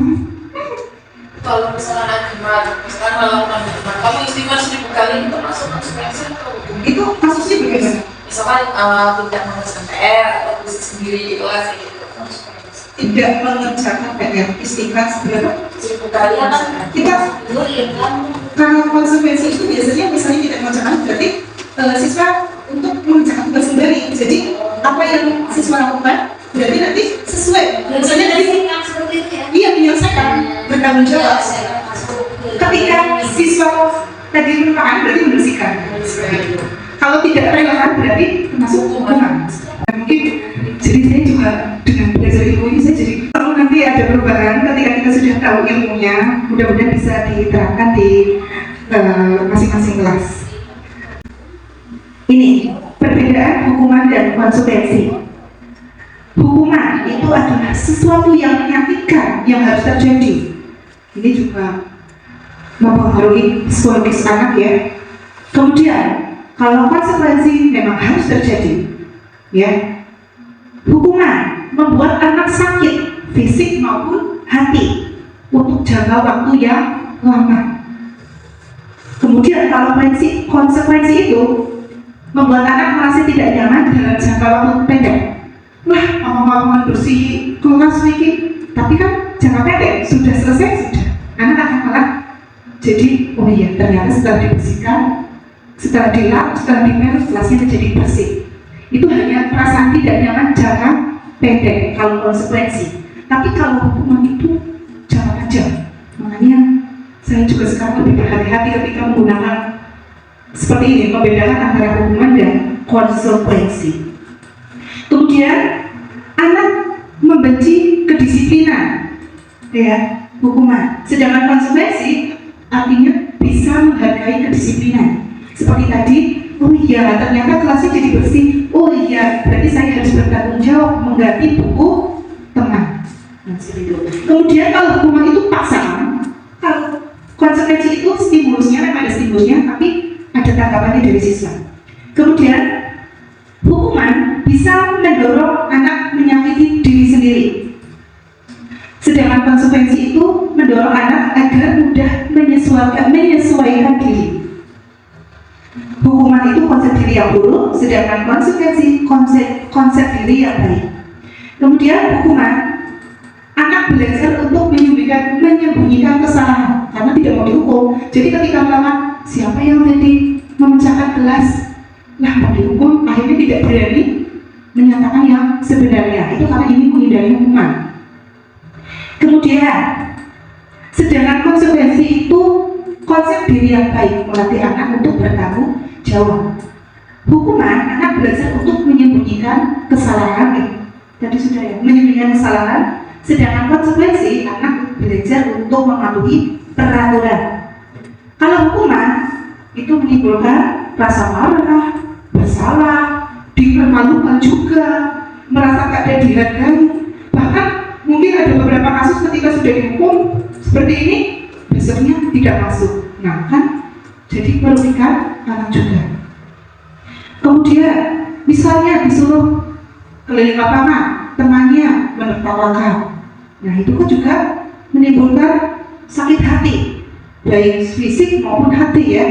Kalau misalnya melakukan hukuman, kamu istimewa 1000 kali itu termasuk konsekuensi atau hukuman? Itu kasusnya bagaimana? Misalkan tidak mengerjakan PR atau tulis sendiri di kelas gitu. Tidak mengerjakan PR, istighfar seberapa? 1000 kali kita kalau konsekuensi itu biasanya misalnya tidak mengerjakan berarti siswa untuk mengerjakan tugas kembali. Jadi apa yang siswa lakukan berarti nanti sesuai. Misalnya dari iya menyelesaikan, bertanggung jawab. Ketika siswa tadi melupakan berarti membersihkan. Kalau tidak relevan berarti termasuk hukuman. Mungkin jadi saya juga dengan belajar ilmu ini saya jadi perlu nanti ada perubahan ketika kita sudah tahu ilmunya, mudah-mudahan bisa diterapkan di masing-masing kelas. Ini perbedaan hukuman dan konsekuensi. Hukuman itu adalah sesuatu yang menyakitkan yang harus terjadi. Ini juga mempengaruhi psikologis anak ya. Kemudian kalau konsekuensi memang harus terjadi, ya. Hukuman membuat anak sakit fisik maupun hati untuk jangka waktu yang lama. Kemudian kalau konsekuensi itu membuat anak merasa tidak nyaman dalam jangka waktu pendek. Wah, ngomong-ngomong bersih kelas ini, tapi kan jangka pendek sudah selesai, sudah anak akan malah jadi, oh iya ternyata setelah dibersihkan, setelah dilap, setelah dipel, kelasnya menjadi bersih. Itu hanya perasaan tidak nyaman jangka pendek kalau konsekuensi. Tapi kalau hukuman itu jangka panjang. Makanya saya juga sekarang lebih berhati-hati ketika menggunakan seperti ini, membedakan antara hukuman dan konsekuensi. Kemudian anak membenci kedisiplinan, ya, hukuman. Sedangkan konsekuensi artinya bisa menghargai kedisiplinan. Seperti tadi, oh iya ternyata kelasnya jadi bersih. Oh iya, berarti saya harus bertanggung jawab mengganti buku teman. Nah, seperti itu. Kemudian kalau hukuman itu paksaan, kalau konsekuensi itu stimulusnya, memang ada stimulusnya, tapi ada tanggapannya dari siswa. Kemudian hukuman bisa mendorong anak menyakiti diri sendiri. Sedangkan konsekuensi itu mendorong anak agar mudah menyesuaikan diri. Hukuman itu konsep diri yang buruk, sedangkan konsekuensi konsep diri yang baik. Kemudian hukuman, anak belajar untuk menyembunyikan kesalahan karena tidak mau dihukum. Jadi ketika melawan, siapa yang tadi memecahkan gelas, nah mau dihukum, akhirnya tidak berani menyatakan yang sebenarnya. Itu karena ini menghindari hukuman. Kemudian, sedangkan konsekuensi itu konsep diri yang baik, melatih anak untuk bertanggung jawab. Hukuman, anak belajar untuk menyembunyikan kesalahan, tadi sudah ya, menyembunyikan kesalahan. Sedangkan konsekuensi, anak belajar untuk mematuhi peraturan. Kalau hukuman, itu menimbulkan rasa marah, bersalah, dipermalukan juga, merasa tidak dihargai. Bahkan mungkin ada beberapa kasus ketika sudah dihukum seperti ini, besoknya tidak masuk. Nah kan, jadi merugikan anak juga. Kemudian, misalnya disuruh keliling lapangan, temannya menertawakan. Nah itu kan juga menimbulkan sakit hati, baik fisik maupun hati ya.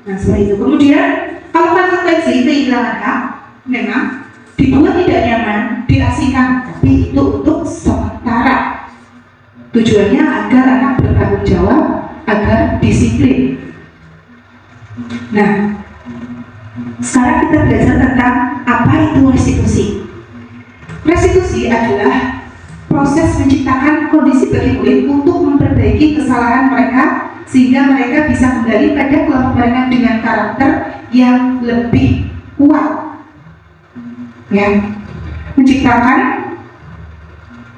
Nah seperti itu. Kemudian, kalau konsekuensi kehilangan hak, memang dibuat tidak nyaman, diasingkan, tapi itu untuk sementara. Tujuannya agar anak bertanggung jawab, agar disiplin. Nah, sekarang kita belajar tentang apa itu restitusi. Restitusi adalah proses menciptakan kondisi bagi murid untuk memperbaiki kesalahan mereka sehingga mereka bisa kembali pada kelompok mereka dengan karakter yang lebih kuat. Ya, menciptakan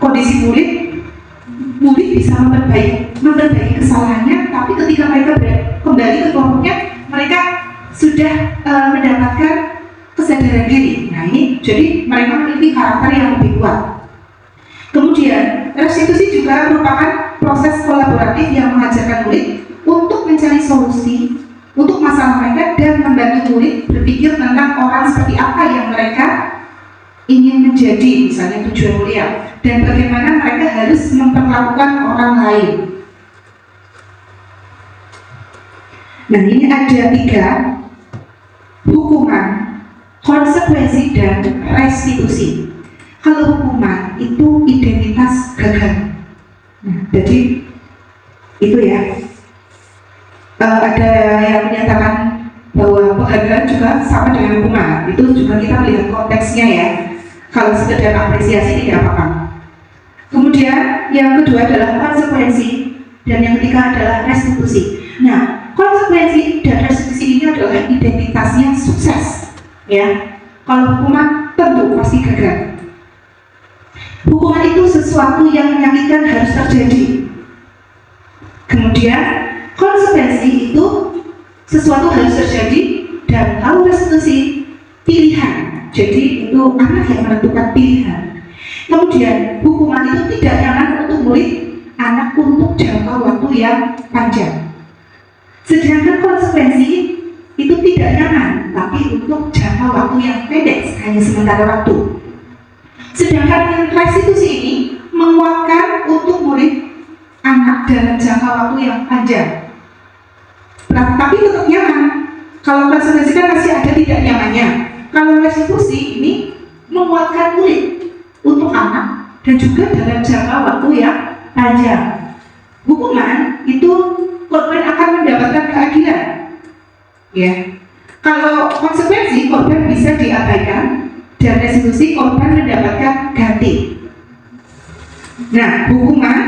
kondisi murid bisa memperbaiki kesalahannya, tapi ketika mereka kembali ke kelompoknya, mereka sudah mendapatkan kesadaran diri. Nah ini, jadi mereka memiliki karakter yang lebih kuat. Kemudian, restitusi juga merupakan proses kolaboratif yang mengajarkan murid untuk mencari solusi untuk masalah mereka dan membantu murid berpikir tentang orang seperti apa yang mereka ingin menjadi, misalnya tujuan mulia, dan bagaimana mereka harus memperlakukan orang lain. Nah ini ada 3, hukuman, konsekuensi, dan restitusi. Kalau hukuman itu identitas gagal. Nah, jadi itu ya. Ada yang menyatakan bahwa penghargaan juga sama dengan hukuman. Itu juga kita melihat konteksnya ya. Kalau sekedar apresiasi tidak apa-apa. Kemudian yang kedua adalah konsekuensi dan yang ketiga adalah restitusi. Nah, konsekuensi dan restitusi ini adalah identitasnya sukses. Ya, kalau hukuman tentu pasti gagal. Hukuman itu sesuatu yang menyakitkan harus terjadi. Kemudian konsekuensi itu sesuatu harus terjadi, dan kalau restitusi pilihan. Jadi itu anak yang menentukan pilihan. Kemudian hukuman itu tidak nyaman untuk murid, anak untuk jangka waktu yang panjang. Sedangkan konsekuensi itu tidak nyaman, tapi untuk jangka waktu yang pendek, hanya sementara waktu. Sedangkan restitusi ini menguatkan untuk murid anak dalam jangka waktu yang panjang. Tapi tetap nyaman, Kalau konsekuensi kan masih ada tidak nyamannya. Kalau restitusi ini menguatkan murid untuk anak dan juga dalam jangka waktu yang panjang. Hukuman itu korban akan mendapatkan keadilan. Ya. Kalau konsekuensi korban bisa diabaikan dan restitusi korban mendapatkan ganti. Nah, hukuman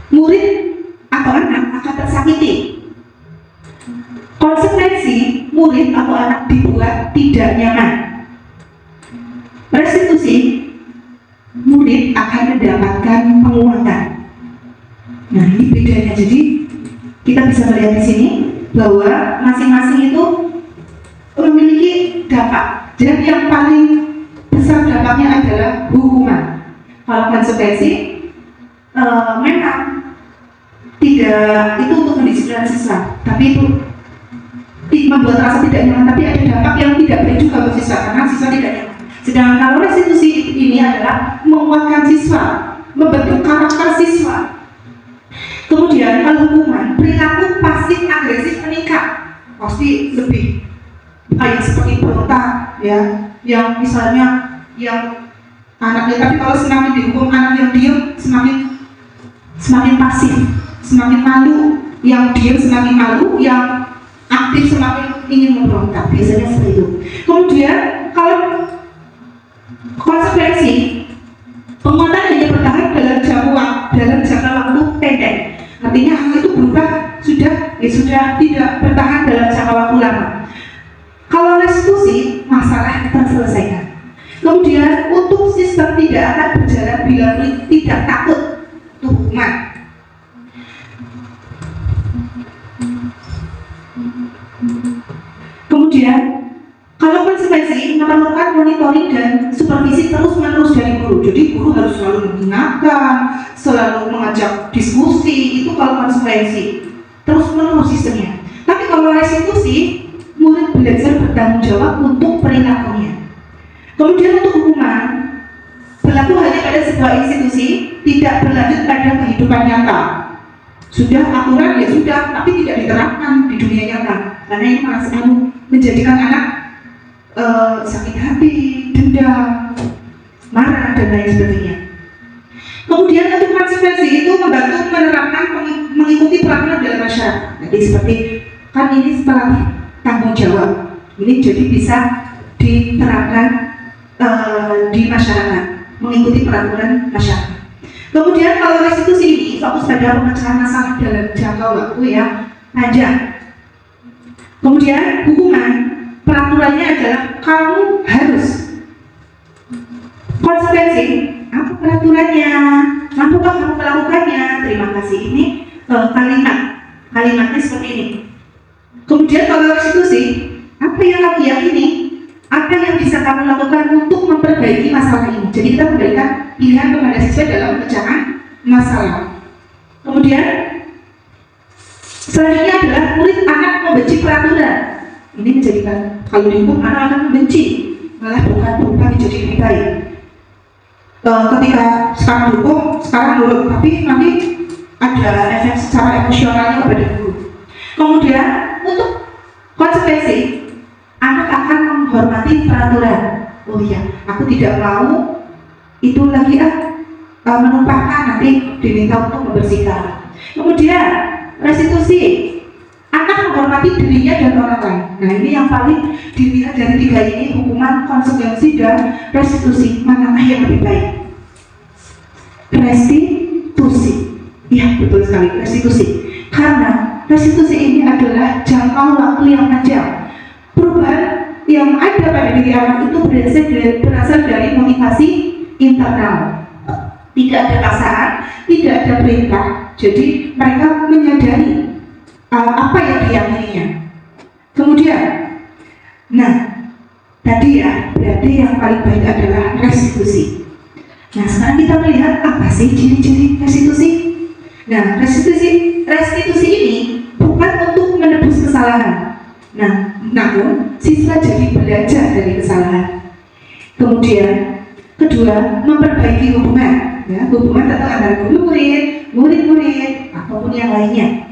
murid atau anak akan tersakiti. Konsekuensi murid atau anak dibuat tidak nyaman. Restitusi murid akan mendapatkan penguatan. Nah, ini bedanya. Jadi kita bisa melihat di sini bahwa masing-masing itu memiliki dampak. Dan yang paling besar dampaknya adalah hukuman. Kalau konsekuensi memang tidak itu untuk mendisiplin siswa, tapi itu membuat rasa tidak nyaman, tapi ada dampak yang tidak baik juga untuk siswa karena siswa tidak nyaman. Sedangkan kalau restitusi ini adalah menguatkan siswa, membentuk karakter siswa. Kemudian kalau hukuman, perilaku pasif agresif meningkat, pasti lebih kayak seperti berontak, ya, yang misalnya yang anaknya, tapi kalau semakin dihukum anak yang diam semakin pasif, semakin malu, yang diam semakin malu, yang aktif semakin ingin memberontak, biasanya seperti itu. Kemudian kalau konsekuensi, penguatan hanya bertahan dalam jangka waktu pendek. Artinya hal itu berubah sudah tidak bertahan dalam jangka waktu lama. Kalau restitusi, masalah terselesaikan. Kemudian untuk sistem tidak akan berjalan bila tidak takut untuk hukuman. Kemudian kalau konsekuensi memerlukan monitoring dan supervisi terus-menerus dari guru. Jadi guru harus selalu mengingatkan, selalu mengajak diskusi. Itu kalau konsekuensi terus-menerus sistemnya. Tapi kalau restitusi, murid belajar bertanggung jawab untuk perilakunya. Kemudian untuk hukuman, berlaku hanya pada sebuah institusi, tidak berlanjut pada kehidupan nyata. Sudah aturan ya sudah, tapi tidak diterapkan di dunia nyata. Karena ini masih menjadikan anak sakit hati, dendam, marah dan lain sebagainya. Kemudian untuk konsekuensi itu membantu menerapkan mengikuti peraturan dalam masyarakat. Jadi seperti kan ini setelah tanggung jawab, ini jadi bisa diterapkan di masyarakat, mengikuti peraturan masyarakat. Kemudian kalau restitusi ini fokus pada pemecahan masalah dalam jangka waktu yang panjang. Kemudian hukuman, peraturannya adalah kamu harus. Konsekuensi, apa peraturannya? Mampukah kamu melakukannya? Terima kasih. Ini kalimatnya seperti ini. Kemudian kalau restitusi, apa yang kamu yakini? Apa yang bisa kamu lakukan untuk memperbaiki masalah ini? Jadi kita memberikan pilihan kepada siswa dalam pemecahan masalah. Kemudian selanjutnya adalah murid anak membenci peraturan. Ini menjadikan kalau dihukum anak akan membenci, malah bukan berubah menjadi lebih baik. Ketika sekarang dihukum, sekarang nurut, tapi nanti ada efek secara emosionalnya kepada guru. Kemudian untuk konsekuensi, anak akan menghormati peraturan. Oh iya, aku tidak mau itu lagi menumpahkan, nanti diminta untuk membersihkan. Kemudian restitusi, anak menghormati dirinya dan orang lain. Nah ini yang paling dilihat dari tiga ini, hukuman, konsekuensi, dan restitusi. Manakah yang lebih baik? Restitusi. Ya betul sekali, restitusi. Karena restitusi ini adalah jangka waktu yang panjang. Perubahan yang ada pada diri anak itu berasal dari motivasi internal. Tidak ada paksaan, tidak ada perintah. Jadi mereka menyadari apa yang diyakininya. Kemudian, nah tadi ya, berarti yang paling baik adalah restitusi. Nah sekarang kita melihat apa sih ciri-ciri restitusi. Nah restitusi ini bukan untuk menebus kesalahan. Nah, namun siswa jadi belajar dari kesalahan. Kemudian, kedua, memperbaiki hubungan. Ya, hubungan antara guru murid, murid-murid, ataupun yang lainnya.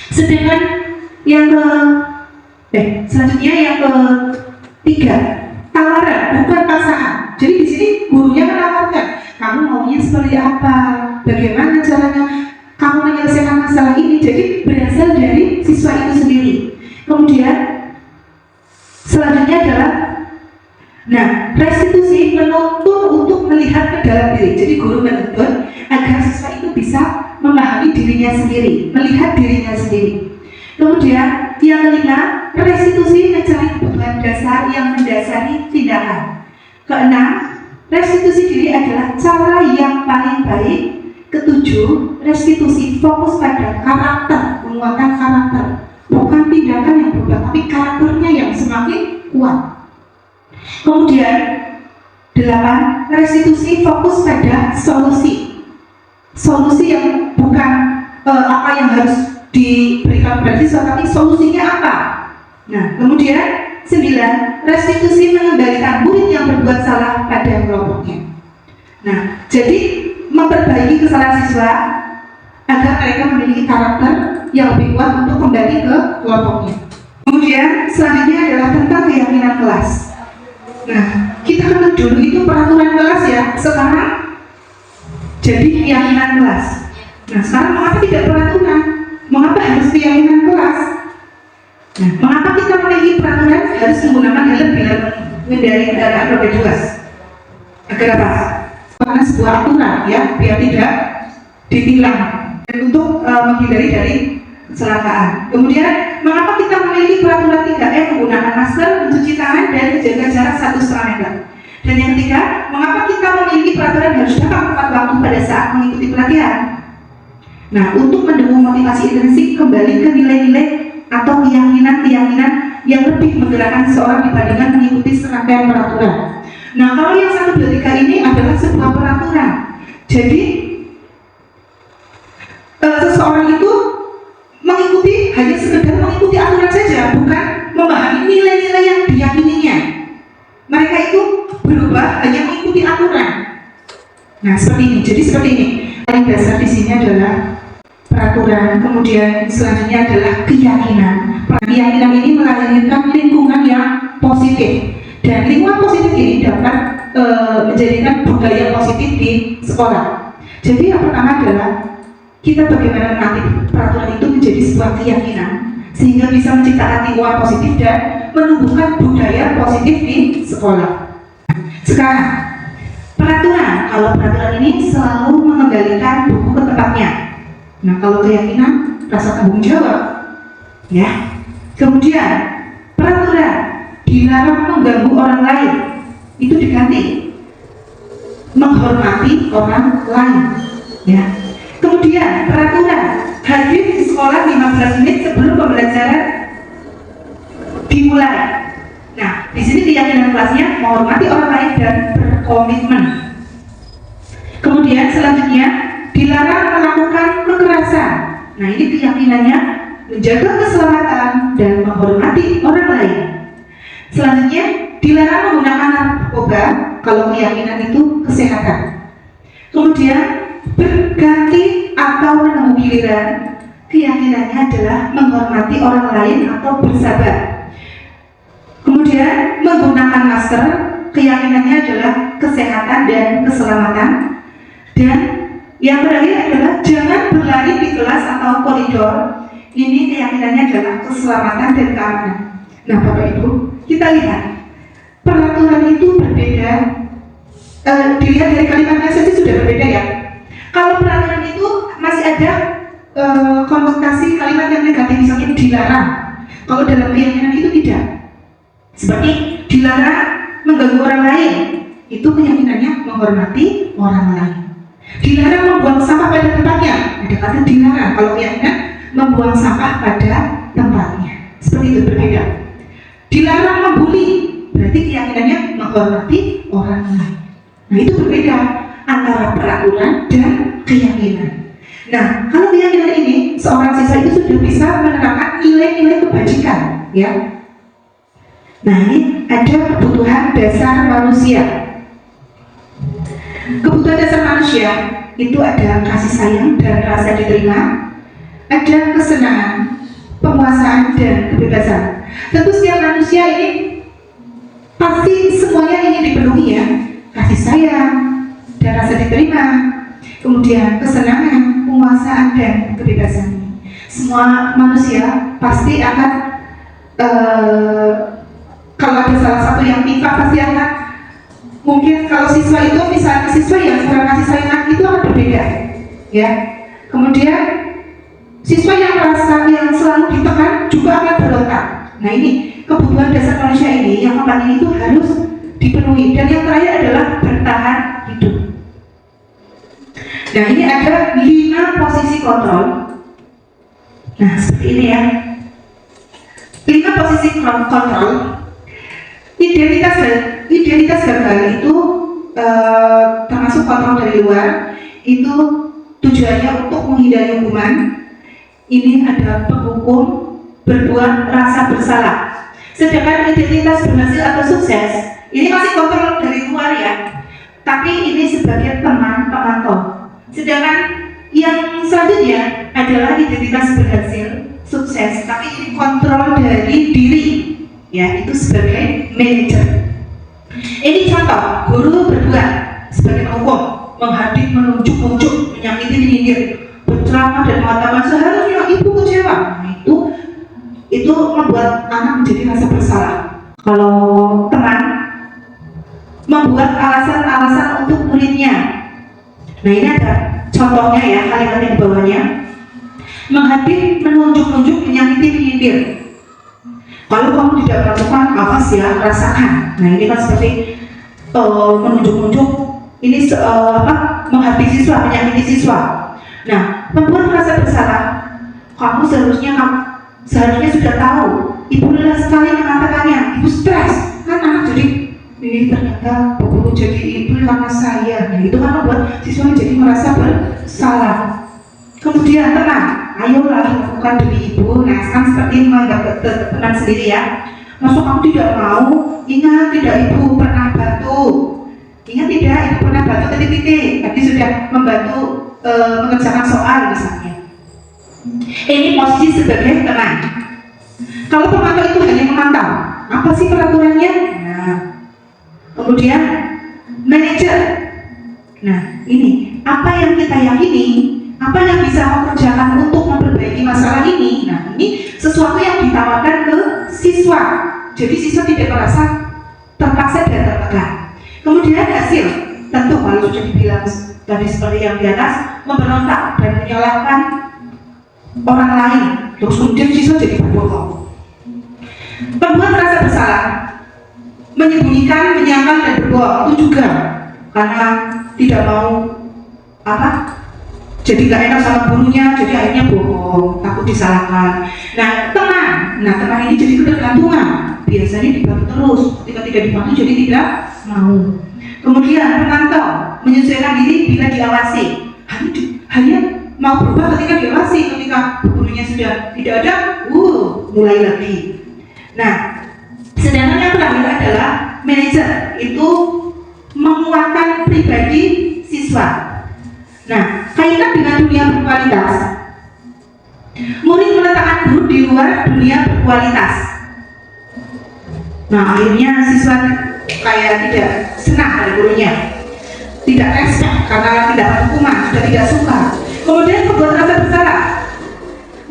Sedangkan Selanjutnya yang ketiga, tawaran bukan paksaan. Jadi di sini gurunya menawarkan, kamu maunya seperti apa, bagaimana caranya kamu menyelesaikan masalah ini. Jadi berasal dari siswa itu sendiri. Kemudian selanjutnya adalah restitusi menuntun untuk melihat ke dalam diri. Jadi guru menuntun agar siswa itu bisa memahami dirinya sendiri, melihat dirinya sendiri. Kemudian yang kelima, restitusi mencari kebutuhan dasar yang mendasari tindakan. Keenam, restitusi diri adalah cara yang paling baik. Ketujuh, restitusi fokus pada karakter, penguatan karakter, bukan tindakan yang berubah, tapi karakternya yang semakin kuat. Kemudian 8, restitusi fokus pada solusi yang bukan apa yang harus diberikan kepada siswa, tapi solusinya apa. Kemudian 9, restitusi mengembalikan murid yang berbuat salah pada kelompoknya. Jadi memperbaiki kesalahan siswa agar mereka memiliki karakter yang lebih kuat untuk kembali ke kelompoknya. Kemudian selanjutnya adalah tentang keyakinan kelas. Kita kenal dulu itu peraturan kelas ya, sekarang jadi keyakinan kelas. Sekarang mengapa tidak peraturan? Mengapa harus keyakinan kelas? Mengapa kita memiliki peraturan harus menggunakan helm bila mengendarai kendaraan roda 2? Agar apa? Karena sebuah aturan ya, biar tidak ditilang dan untuk menghindari dari kecelakaan. Kemudian, mengapa kita memiliki peraturan 3M menggunakan masker, mencuci tangan, dan menjaga jarak 1,5 meter? Dan yang ketiga, mengapa kita memiliki peraturan harus datang tepat waktu pada saat mengikuti pelatihan? Untuk mendukung motivasi intrinsik kembali ke nilai-nilai atau keyakinan-keyakinan yang lebih menggerakkan seseorang dibandingkan mengikuti serangkaian peraturan. Kalau yang 1, 2, 3 ini adalah sebuah peraturan. Jadi seseorang itu hanya sekedar mengikuti aturan saja, bukan memahami nilai-nilai yang diyakininya. Mereka itu berubah hanya mengikuti aturan. Seperti ini. Jadi seperti ini. Paling dasar di sini adalah peraturan, kemudian selanjutnya adalah keyakinan. Keyakinan ini melahirkan lingkungan yang positif, dan lingkungan positif ini dapat menjadikan budaya positif di sekolah. Jadi yang pertama adalah kita bagaimana melatih peraturan itu menjadi sebuah keyakinan sehingga bisa menciptakan lingkungan positif dan menumbuhkan budaya positif di sekolah. Sekarang peraturan, kalau peraturan ini selalu mengembalikan buku ke tempatnya. Kalau keyakinan, rasa tanggung jawab, ya. Kemudian peraturan dilarang mengganggu orang lain, itu diganti menghormati orang lain, ya. Kemudian peraturan hadir di sekolah 15 menit sebelum pembelajaran dimulai. Di sini keyakinan kelasnya menghormati orang lain dan berkomitmen. Kemudian selanjutnya dilarang melakukan kekerasan. Ini keyakinannya menjaga keselamatan dan menghormati orang lain. Selanjutnya dilarang menggunakan narkoba kalau keyakinan itu kesehatan. Kemudian berganti atau menunggu giliran, keyakinannya adalah menghormati orang lain atau bersabar. Kemudian menggunakan masker, keyakinannya adalah kesehatan dan keselamatan. Dan yang terakhir adalah jangan berlari di kelas atau koridor. Ini keyakinannya adalah keselamatan dan keamanan. Bapak Ibu, kita lihat peraturan itu berbeda. Dilihat dari kalimatnya saja sudah berbeda ya. Kalau peraturan itu masih ada konotasi kalimat yang negatif, misalnya dilarang. Kalau dalam keyakinan itu tidak. Seperti dilarang mengganggu orang lain, itu keyakinannya menghormati orang lain. Dilarang membuang sampah pada tempatnya, ada kata dilarang. Kalau keyakinan membuang sampah pada tempatnya, seperti itu berbeda. Dilarang membuli, berarti keyakinannya menghormati orang lain. Itu berbeda antara peraturan dan keyakinan. Kalau keyakinan ini, seorang siswa itu sudah bisa menerapkan nilai-nilai kebajikan, ya. Ini ada kebutuhan dasar manusia. Kebutuhan dasar manusia itu ada kasih sayang dan rasa diterima, ada kesenangan, penguasaan kekuasaan dan kebebasan. Tentu setiap manusia ini pasti semuanya ingin dipenuhi ya, kasih sayang dan rasa diterima, kemudian kesenangan, penguasaan dan kebebasan. Semua manusia pasti akan kalau ada salah satu yang minta pasti akan, mungkin kalau siswa itu misalnya siswa yang kurang kasih sayang itu akan berbeda ya. Kemudian siswa yang merasa yang selalu ditekan juga akan berontak. Nah ini kebutuhan dasar manusia ini, yang keempat ini itu harus dipenuhi. Dan yang terakhir adalah bertahan hidup. Nah ini ada 5 posisi kontrol. Nah seperti ini ya, 5 posisi kontrol. Identitas gagal itu termasuk kontrol dari luar. Itu tujuannya untuk menghindari hukuman. Ini ada penghukum, berbuat rasa bersalah. Sedangkan identitas berhasil atau sukses ini masih kontrol dari luar ya, tapi ini sebagai teman pemantau. Sedangkan yang selanjutnya adalah identitas berhasil sukses, tapi ini kontrol dari diri ya, itu sebagai manajer. Ini contoh guru berbuat sebagai penghukum, menghadik, menunjuk, menyakiti, menyindir, berceramah dan mengatakan seharusnya ibu kecewa. Nah, itu membuat anak menjadi rasa bersalah. Kalau teman membuat alasan-alasan untuk muridnya. Nah ini ada contohnya ya, kalimat yang di bawahnya. Menghadik, menunjuk-nunjuk, menyakiti, menyindir. Kalau kamu tidak melakukan, awas ya, rasakan. Nah ini kan seperti menunjuk-nunjuk. Ini menghadik siswa, menyakiti siswa. Nah, membuat merasa bersalah. Kamu seharusnya sudah tahu. Ibu lelah sekali mengatakannya. Ibu stres. Kan anak jadi ini ternyata guru jadi ibu karena saya. Nah, itu kan membuat siswa jadi merasa bersalah. Kemudian tenang, ayolah lakukan demi ibu. Nah, kan seperti menganggap teman sendiri ya. Masuk kamu tidak mau? Ingat tidak ibu pernah bantu. Ingat tidak ibu pernah bantu titik-titik. Tadi sudah membantu mengerjakan soal misalnya. Ini posisi sebagai teman. Kalau pemantau itu hanya memantau, apa sih peraturannya? Nah, kemudian manajer. Nah, ini apa yang kita yakini, apa yang bisa mengerjakan untuk memperbaiki masalah ini. Nah, ini sesuatu yang ditawarkan ke siswa. Jadi siswa tidak merasa terpaksa dan tertekan. Kemudian hasil, tentu kalau sudah dibilang tadi seperti yang di atas, memberontak dan menyalahkan orang lain, terus kemudian siswa jadi berbohong. Membuat rasa bersalah, menyembunyikan, menyangkal dan berbohong itu juga karena tidak mau jadi gak enak sama gurunya, jadi akhirnya bohong, takut disalahkan. Nah teman ini jadi ketergantungan, biasanya dibantu terus, ketika tidak dibantu jadi tidak mau. Kemudian pemantau, menyesuaikan diri bila diawasi, hanya mau berubah ketika diawasi, ketika gurunya sudah tidak ada, mulai lagi. Nah, sedangkan yang terakhir adalah manajer, itu menguatkan pribadi siswa. Nah, kaitan dengan dunia berkualitas, murid meletakkan guru di luar dunia berkualitas. Nah, akhirnya siswa kayak tidak senang pada gurunya, tidak respect karena tidak hukuman, sudah tidak suka. Kemudian membuat rasa bersalah,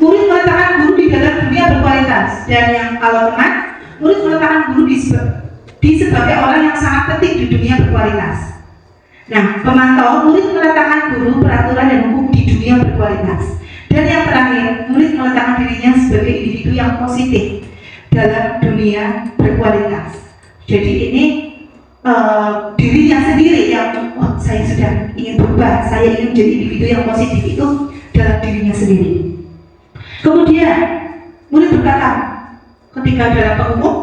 murid meletakkan guru di dalam dunia berkualitas. Dan yang kalau teman, murid meletakkan guru di sebagai orang yang sangat penting di dunia berkualitas. Nah, pemantau, murid meletakkan guru, peraturan dan hukum di dunia berkualitas. Dan yang terakhir, murid meletakkan dirinya sebagai individu yang positif dalam dunia berkualitas. Jadi ini dirinya sendiri yang saya sudah ingin berubah, saya ingin menjadi individu yang positif itu dalam dirinya sendiri. Kemudian murid berkata ketika dalam penghukum,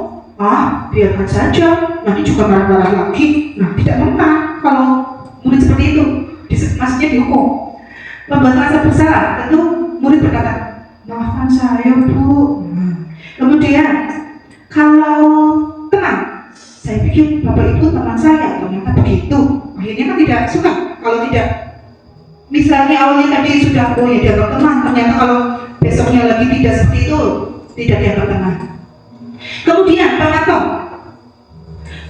biarkan saja, nanti juga marah-marah lagi. Nah, tidak mempan kalau murid seperti itu, maksudnya dihukum. Membuat rasa bersalah, tentu murid berkata, maafkan saya bu. Kemudian kalau tenang, saya pikir bapak itu teman saya, ternyata begitu. Akhirnya kan tidak suka kalau tidak. Misalnya awalnya tadi sudah dianggap teman, ternyata kalau besoknya lagi tidak seperti itu, tidak dianggap lemah. Kemudian pemantau,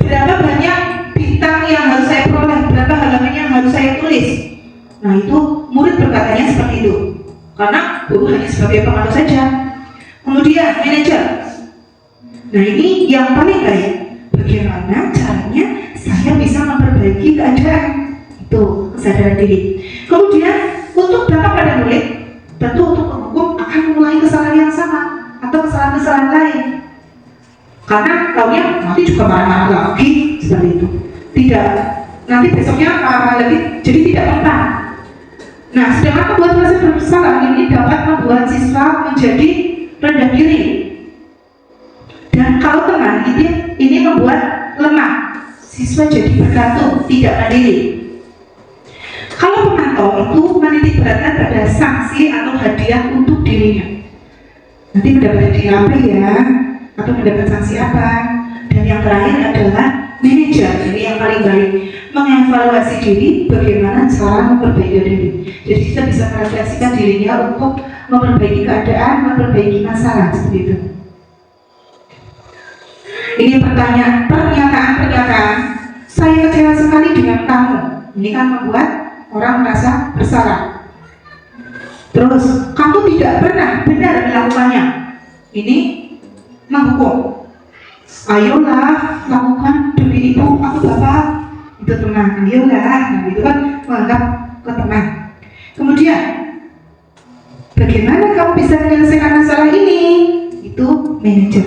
berapa banyak bintang yang harus saya peroleh, berapa halaman yang harus saya tulis. Nah itu murid berkatanya seperti itu, karena guru hanya sebagai pemantau saja. Kemudian manajer, nah ini yang paling baik, bagaimana caranya saya bisa memperbaiki keadaan, itu kesadaran diri. Kemudian untuk dampak pada murid, tentu untuk penghukum akan mengulangi kesalahan yang sama atau kesalahan-kesalahan lain, karena taunya nanti juga marah-marah lagi seperti itu. Tidak, nanti besoknya marah lagi, jadi tidak mempan. Nah, sedangkan membuat rasa bersalah ini dapat membuat siswa menjadi rendah diri. Dan kalau teman ini membuat lemah, siswa jadi bergantung, tidak mandiri. Kalau pemantau itu menitik beratkan pada sanksi atau hadiah untuk dirinya. Nanti mendapat hadiah apa ya? Atau mendapat sanksi apa? Dan yang terakhir adalah manajer, ini yang paling baik, mengevaluasi diri, bagaimana cara memperbaiki diri. Jadi kita bisa merefleksikan dirinya untuk memperbaiki keadaan, memperbaiki masalah, seperti itu. Ini pernyataan, saya kecewa sekali dengan kamu. Ini kan membuat orang merasa bersalah. Terus, kamu tidak pernah benar melakukannya. Ini menghukum. Ayolah, lakukan demi ibu atau bapak. Itu teman. Ayolah, nah itu kan menganggap ke teman. Kemudian, bagaimana kamu bisa menyelesaikan masalah ini? Itu manajer.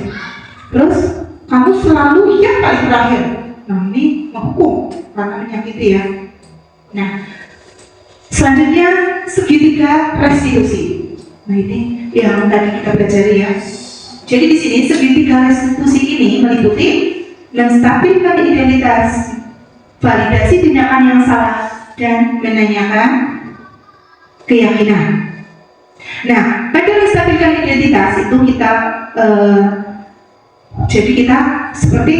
Terus, kamu selalu yang paling terakhir. Nah ini menghukum karena menyakiti ya. Nah, selanjutnya segitiga restitusi. Nah ini yang tadi kita pelajari ya. Jadi di sini segitiga restitusi ini meliputi menstabilkan identitas, validasi tindakan yang salah, dan menanyakan keyakinan. Nah, pada menstabilkan identitas itu kita jadi kita seperti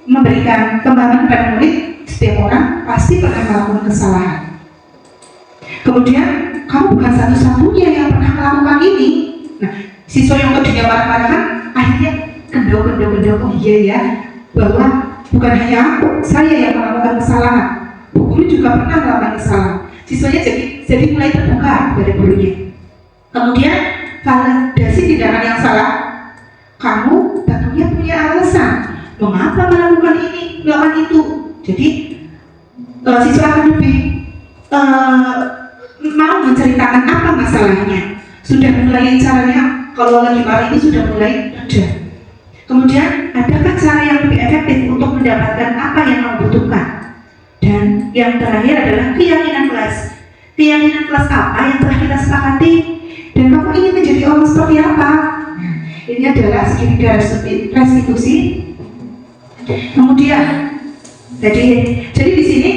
memberikan pemahaman kepada murid, setiap orang pasti pernah melakukan kesalahan. Kemudian kamu bukan satu-satunya yang pernah melakukan ini. Nah, siswa yang tadinya marah-marahan akhirnya kendor, oh iya ya, bahwa bukan hanya aku, saya yang melakukan kesalahan. Guru juga pernah melakukan kesalahan. Siswanya jadi mulai terbuka kepada gurunya. Kemudian validasi tindakan yang salah. Kamu tentunya punya alasan mengapa melakukan ini, melakukan itu. Jadi siswa akan lebih mau menceritakan apa masalahnya. Sudah mulai caranya, kalau lagi marah itu sudah mulai reda. Kemudian adakah cara yang lebih efektif untuk mendapatkan apa yang kamu butuhkan? Dan yang terakhir adalah keyakinan kelas. Keyakinan kelas apa yang telah kita sepakati? Dan kamu ingin menjadi orang seperti apa? Ini adalah segitiga restitusi. Kemudian, jadi di sini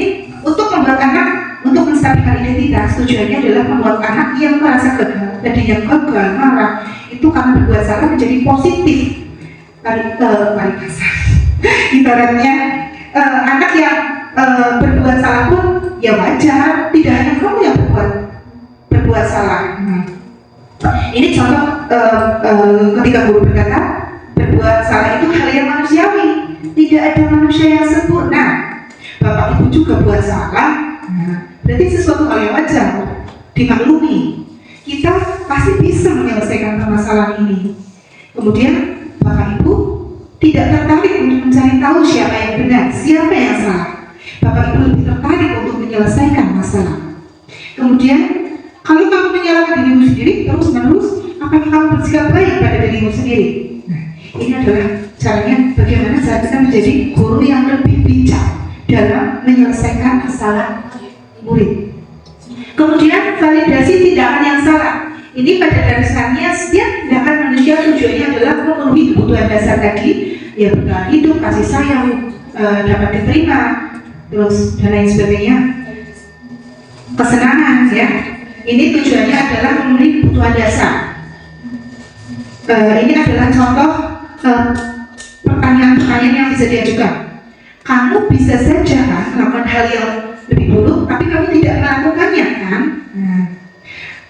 untuk membuat anak, untuk menstabilkan identitas, tujuannya adalah membuat anak yang merasa gagal, tadinya gagal, marah, itu karena berbuat salah menjadi positif. Paling kasar. Ibaratnya anak yang berbuat salah pun ya wajar, tidak hanya kamu yang berbuat salah. Ini contoh ketika guru berkata berbuat salah itu hal yang manusiawi, tidak ada manusia yang sempurna. Bapak ibu juga buat salah, berarti sesuatu hal yang wajar, dimaklumi. Kita pasti bisa menyelesaikan permasalahan ini. Kemudian bapak ibu tidak tertarik untuk mencari tahu siapa yang benar, siapa yang salah. Bapak ibu lebih tertarik untuk menyelesaikan masalah. Kemudian kalau kamu menyalahkan dirimu sendiri terus-menerus, apakah kamu bersikap baik pada dirimu sendiri? Nah, ini adalah caranya bagaimana cara kita menjadi guru yang lebih bijak dalam menyelesaikan masalah murid. Kemudian validasi tindakan yang salah. Ini pada dasarnya setiap tindakan manusia tujuannya adalah memenuhi kebutuhan dasar tadi, ya bertahan hidup, kasih sayang, dapat diterima, terus dan lain sebagainya, kesenangan ya. Ini tujuannya adalah memenuhi kebutuhan dasar. Ini adalah contoh pertanyaan-pertanyaan yang bisa diajukan. Kamu bisa saja kan melakukan hal yang lebih buruk, tapi kamu tidak melakukannya kan?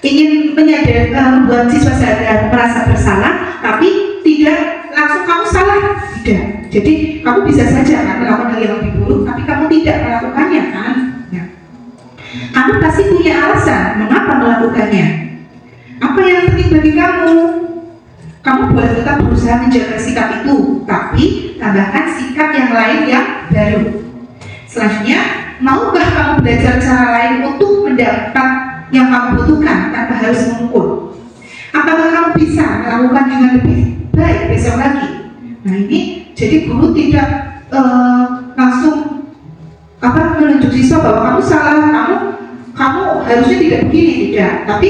Ingin membuat siswa sadar merasa bersalah, tapi tidak langsung kamu salah, tidak. Jadi kamu bisa saja kan melakukan hal yang lebih buruk, tapi kamu tidak melakukannya kan? Ya. Kamu pasti punya alasan mengapa melakukannya. Apa yang penting bagi kamu? Kamu boleh tetap berusaha menjaga sikap itu, tapi tambahkan sikap yang lain yang baru. Selanjutnya, maukah kamu belajar cara lain untuk mendapat yang kamu butuhkan tanpa harus memukul? Apakah kamu bisa melakukan dengan lebih baik besok lagi? Nah ini, jadi guru tidak langsung menunjuk siswa bahwa kamu salah, kamu harusnya tidak begini, tidak. Tapi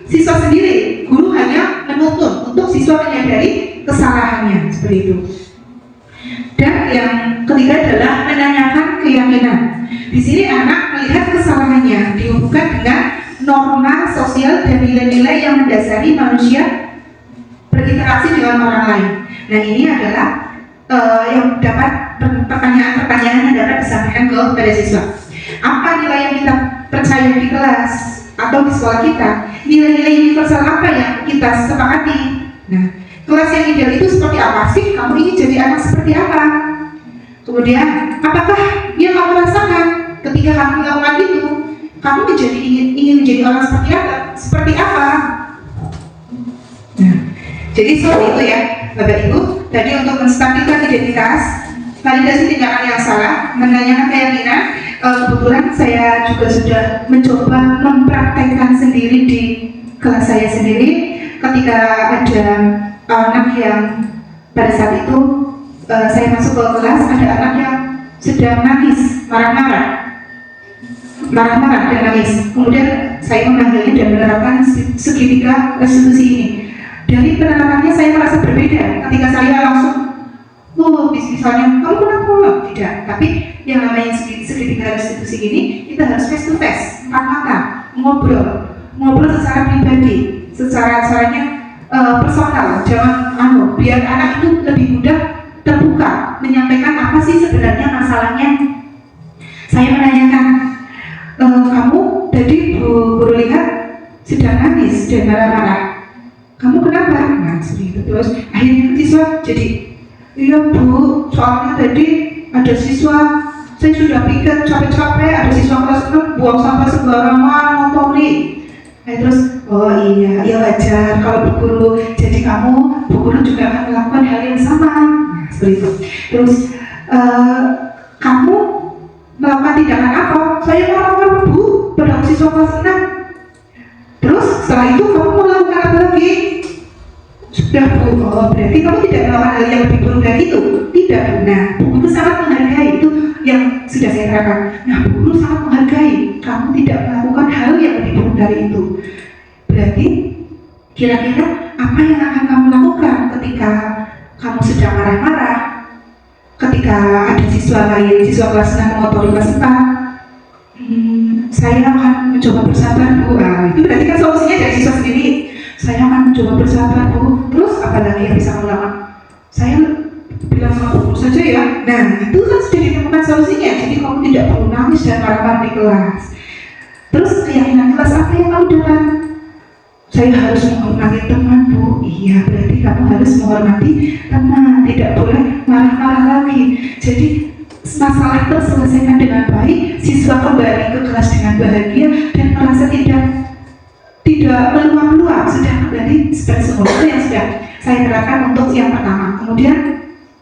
siswa sendiri, guru hanya menuntun untuk siswa menyadari kesalahannya, seperti itu. Dan yang ketiga adalah menanyakan keyakinan. Di sini anak melihat kesalahannya dihubungkan dengan norma sosial dan nilai-nilai yang mendasari manusia berinteraksi dengan orang lain. Nah ini adalah yang dapat pertanyaan-pertanyaan yang dapat disampaikan kepada siswa. Apa nilai yang kita percaya di kelas atau di sekolah kita? Nilai-nilai universal apa yang kita sepakati? Nah, kelas yang ideal itu seperti apa sih? Kamu ingin jadi anak seperti apa? Kemudian, apakah yang kamu rasakan ketika kamu melakukan itu? Kamu ingin menjadi orang seperti apa? Nah, jadi seperti itu ya, Bapak Ibu. Tadi untuk menstabilkan identitas, validasi tindakan yang salah, menanyakan keyakinan. Kebetulan saya juga sudah mencoba mempraktekkan sendiri di kelas saya sendiri. Ketika ada anak yang pada saat itu saya masuk ke kelas, ada anak yang sedang nangis, marah-marah dan nangis. Kemudian saya memanggilnya dan menerapkan segitiga restitusi ini. Dari penerapannya saya merasa berbeda. Ketika saya langsung, misalnya kamu kenapa? Tidak. Tapi yang namanya segitiga restitusi ini kita harus face to face, empat mata, ngobrol secara pribadi, caranya personal. Jangan biar anak itu lebih mudah terbuka menyampaikan apa sih sebenarnya masalahnya. Saya menanyakan, kamu tadi guru lihat sedang nangis dan marah-marah. Kamu kenapa? Nah, seperti itu. Terus akhirnya siswa jadi, iya Bu, soalnya tadi ada siswa, saya sudah pikir capek-capek, ada siswa kelas 6 buang sampah sembarangan, ngotori. Terus, oh iya, ya wajar kalau Bu Guru. Jadi kamu, Bu Guru juga akan melakukan hal yang sama. Nah, seperti itu. Terus, kamu melakukan tindakan apa? Saya marah-marah Bu, pada siswa kelas 6. Terus setelah itu kamu melakukan apa lagi? Sudah Bu, berarti kamu tidak melakukan hal yang lebih buruk dari itu? Tidak Bu. Nah, Bu Guru sangat menghargai itu yang sudah saya terapkan. Nah, Bu Guru sangat menghargai kamu tidak melakukan hal yang lebih buruk dari itu. Berarti kira-kira apa yang akan kamu lakukan ketika kamu sedang marah-marah? Ketika ada siswa lain, siswa kelas 6 mengotori kelas 4, saya akan mencoba bersabar Bu. Nah, itu berarti kan solusinya dari siswa sendiri. Saya akan mencoba bersabar Bu. Terus apa lagi yang bisa kamu lakukan? Saya bilang sama Bu saja ya. Nah, itu kan sudah ditemukan solusinya. Jadi kamu tidak perlu nangis dan marah-marah di kelas. Terus keyakinan kelas apa yang kamu dapat? Saya harus menghormati teman Bu. Iya, berarti kamu harus menghormati teman. Tidak boleh marah-marah lagi. Jadi masalah terselesaikan dengan baik, siswa kembali ke kelas dengan bahagia dan merasa tidak meluap-luap, sudah kembali seperti semula. Itu yang sudah saya terapkan untuk yang pertama. Kemudian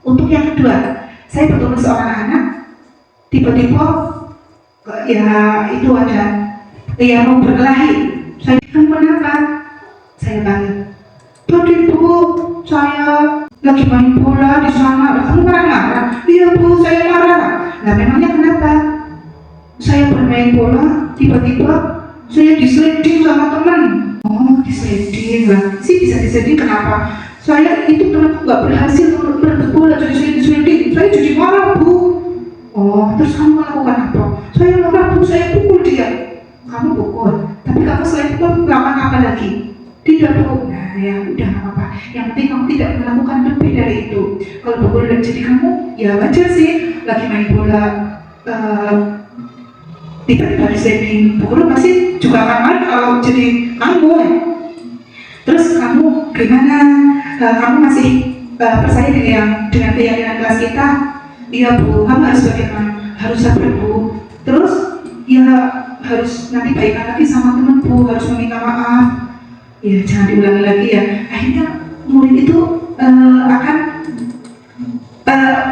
untuk yang kedua, saya bertemu seorang anak, tiba-tiba ya itu ada yang mau berkelahi. Saya bilang, kenapa? Saya panggil, tadi Bu, saya lagi main bola di sana. Kamu marah-marah? Iya Bu, saya marah. Nah, memangnya kenapa? Saya bermain bola, tiba-tiba saya disliding sama teman. Oh, disliding lah. Bisa disliding kenapa? Saya itu kenapa nggak berhasil merebut bola, jadi saya disliding. Saya jadi marah Bu. Oh, terus kamu melakukan apa? Saya marah Bu, saya pukul dia. Kamu pukul, tapi kamu selain pukul melakukan apa lagi? Tidak Bu. Nah, ya udah nggak apa-apa. Yang penting kamu tidak melakukan lebih dari itu. Kalau pukul jadi kamu, ya wajar sih. Lagi main bola, tiba-tiba disliding, Bu Guru pasti juga akan marah kalau jadi kamu. Terus kamu gimana? Kamu masih percaya dengan keyakinan kelas kita. Iya Bu, kamu harus bagaimana? Harus sabar Bu. Terus ya harus nanti baikkan lagi sama teman Bu, harus meminta maaf. Ya jangan diulangi lagi ya. Akhirnya murid itu akan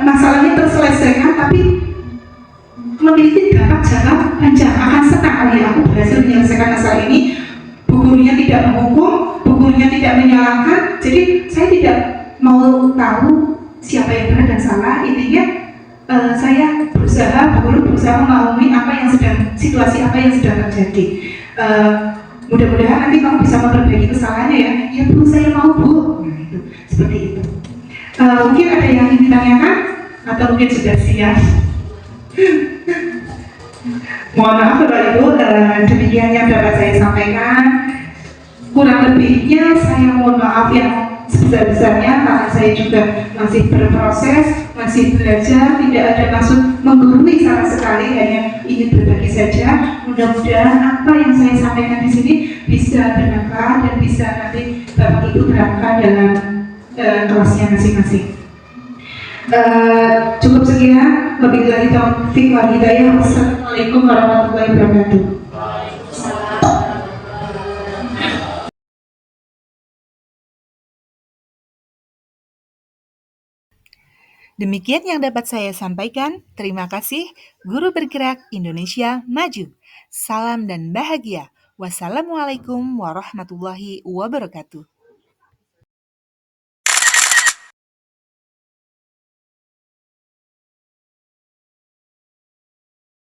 masalahnya terselesaikan, tapi memiliki dampak jangka panjang, akan senang ya aku berhasil menyelesaikan masalah ini. Bu gurunya tidak menghukum, bu gurunya tidak menyalahkan, jadi saya tidak mau tahu siapa yang benar dan salah. Intinya saya berusaha, bu guru berusaha memahami apa yang sedang, situasi apa yang sedang terjadi. Mudah-mudahan nanti kamu bisa memperbaiki kesalahannya ya. Ya Bu, saya mau Bu. Nah, itu seperti itu. Mungkin ada yang ingin ditanyakan atau mungkin sudah siap. Mohon maaf kalau itu demikian yang dapat saya sampaikan. Kurang lebihnya saya mohon maaf yang sebesar-besarnya karena saya juga masih berproses, masih belajar, tidak ada maksud menggurui sama sekali, hanya ingin berbagi saja. Mudah-mudahan apa yang saya sampaikan di sini bisa bermanfaat dan bisa nanti Bapak Ibu terapkan dalam kelasnya masing-masing. Cukup sekian. Wabillahi taufiq wal hidayah. Wassalamualaikum warahmatullahi wabarakatuh. Demikian yang dapat saya sampaikan. Terima kasih. Guru Bergerak Indonesia Maju. Salam dan bahagia. Wassalamualaikum warahmatullahi wabarakatuh.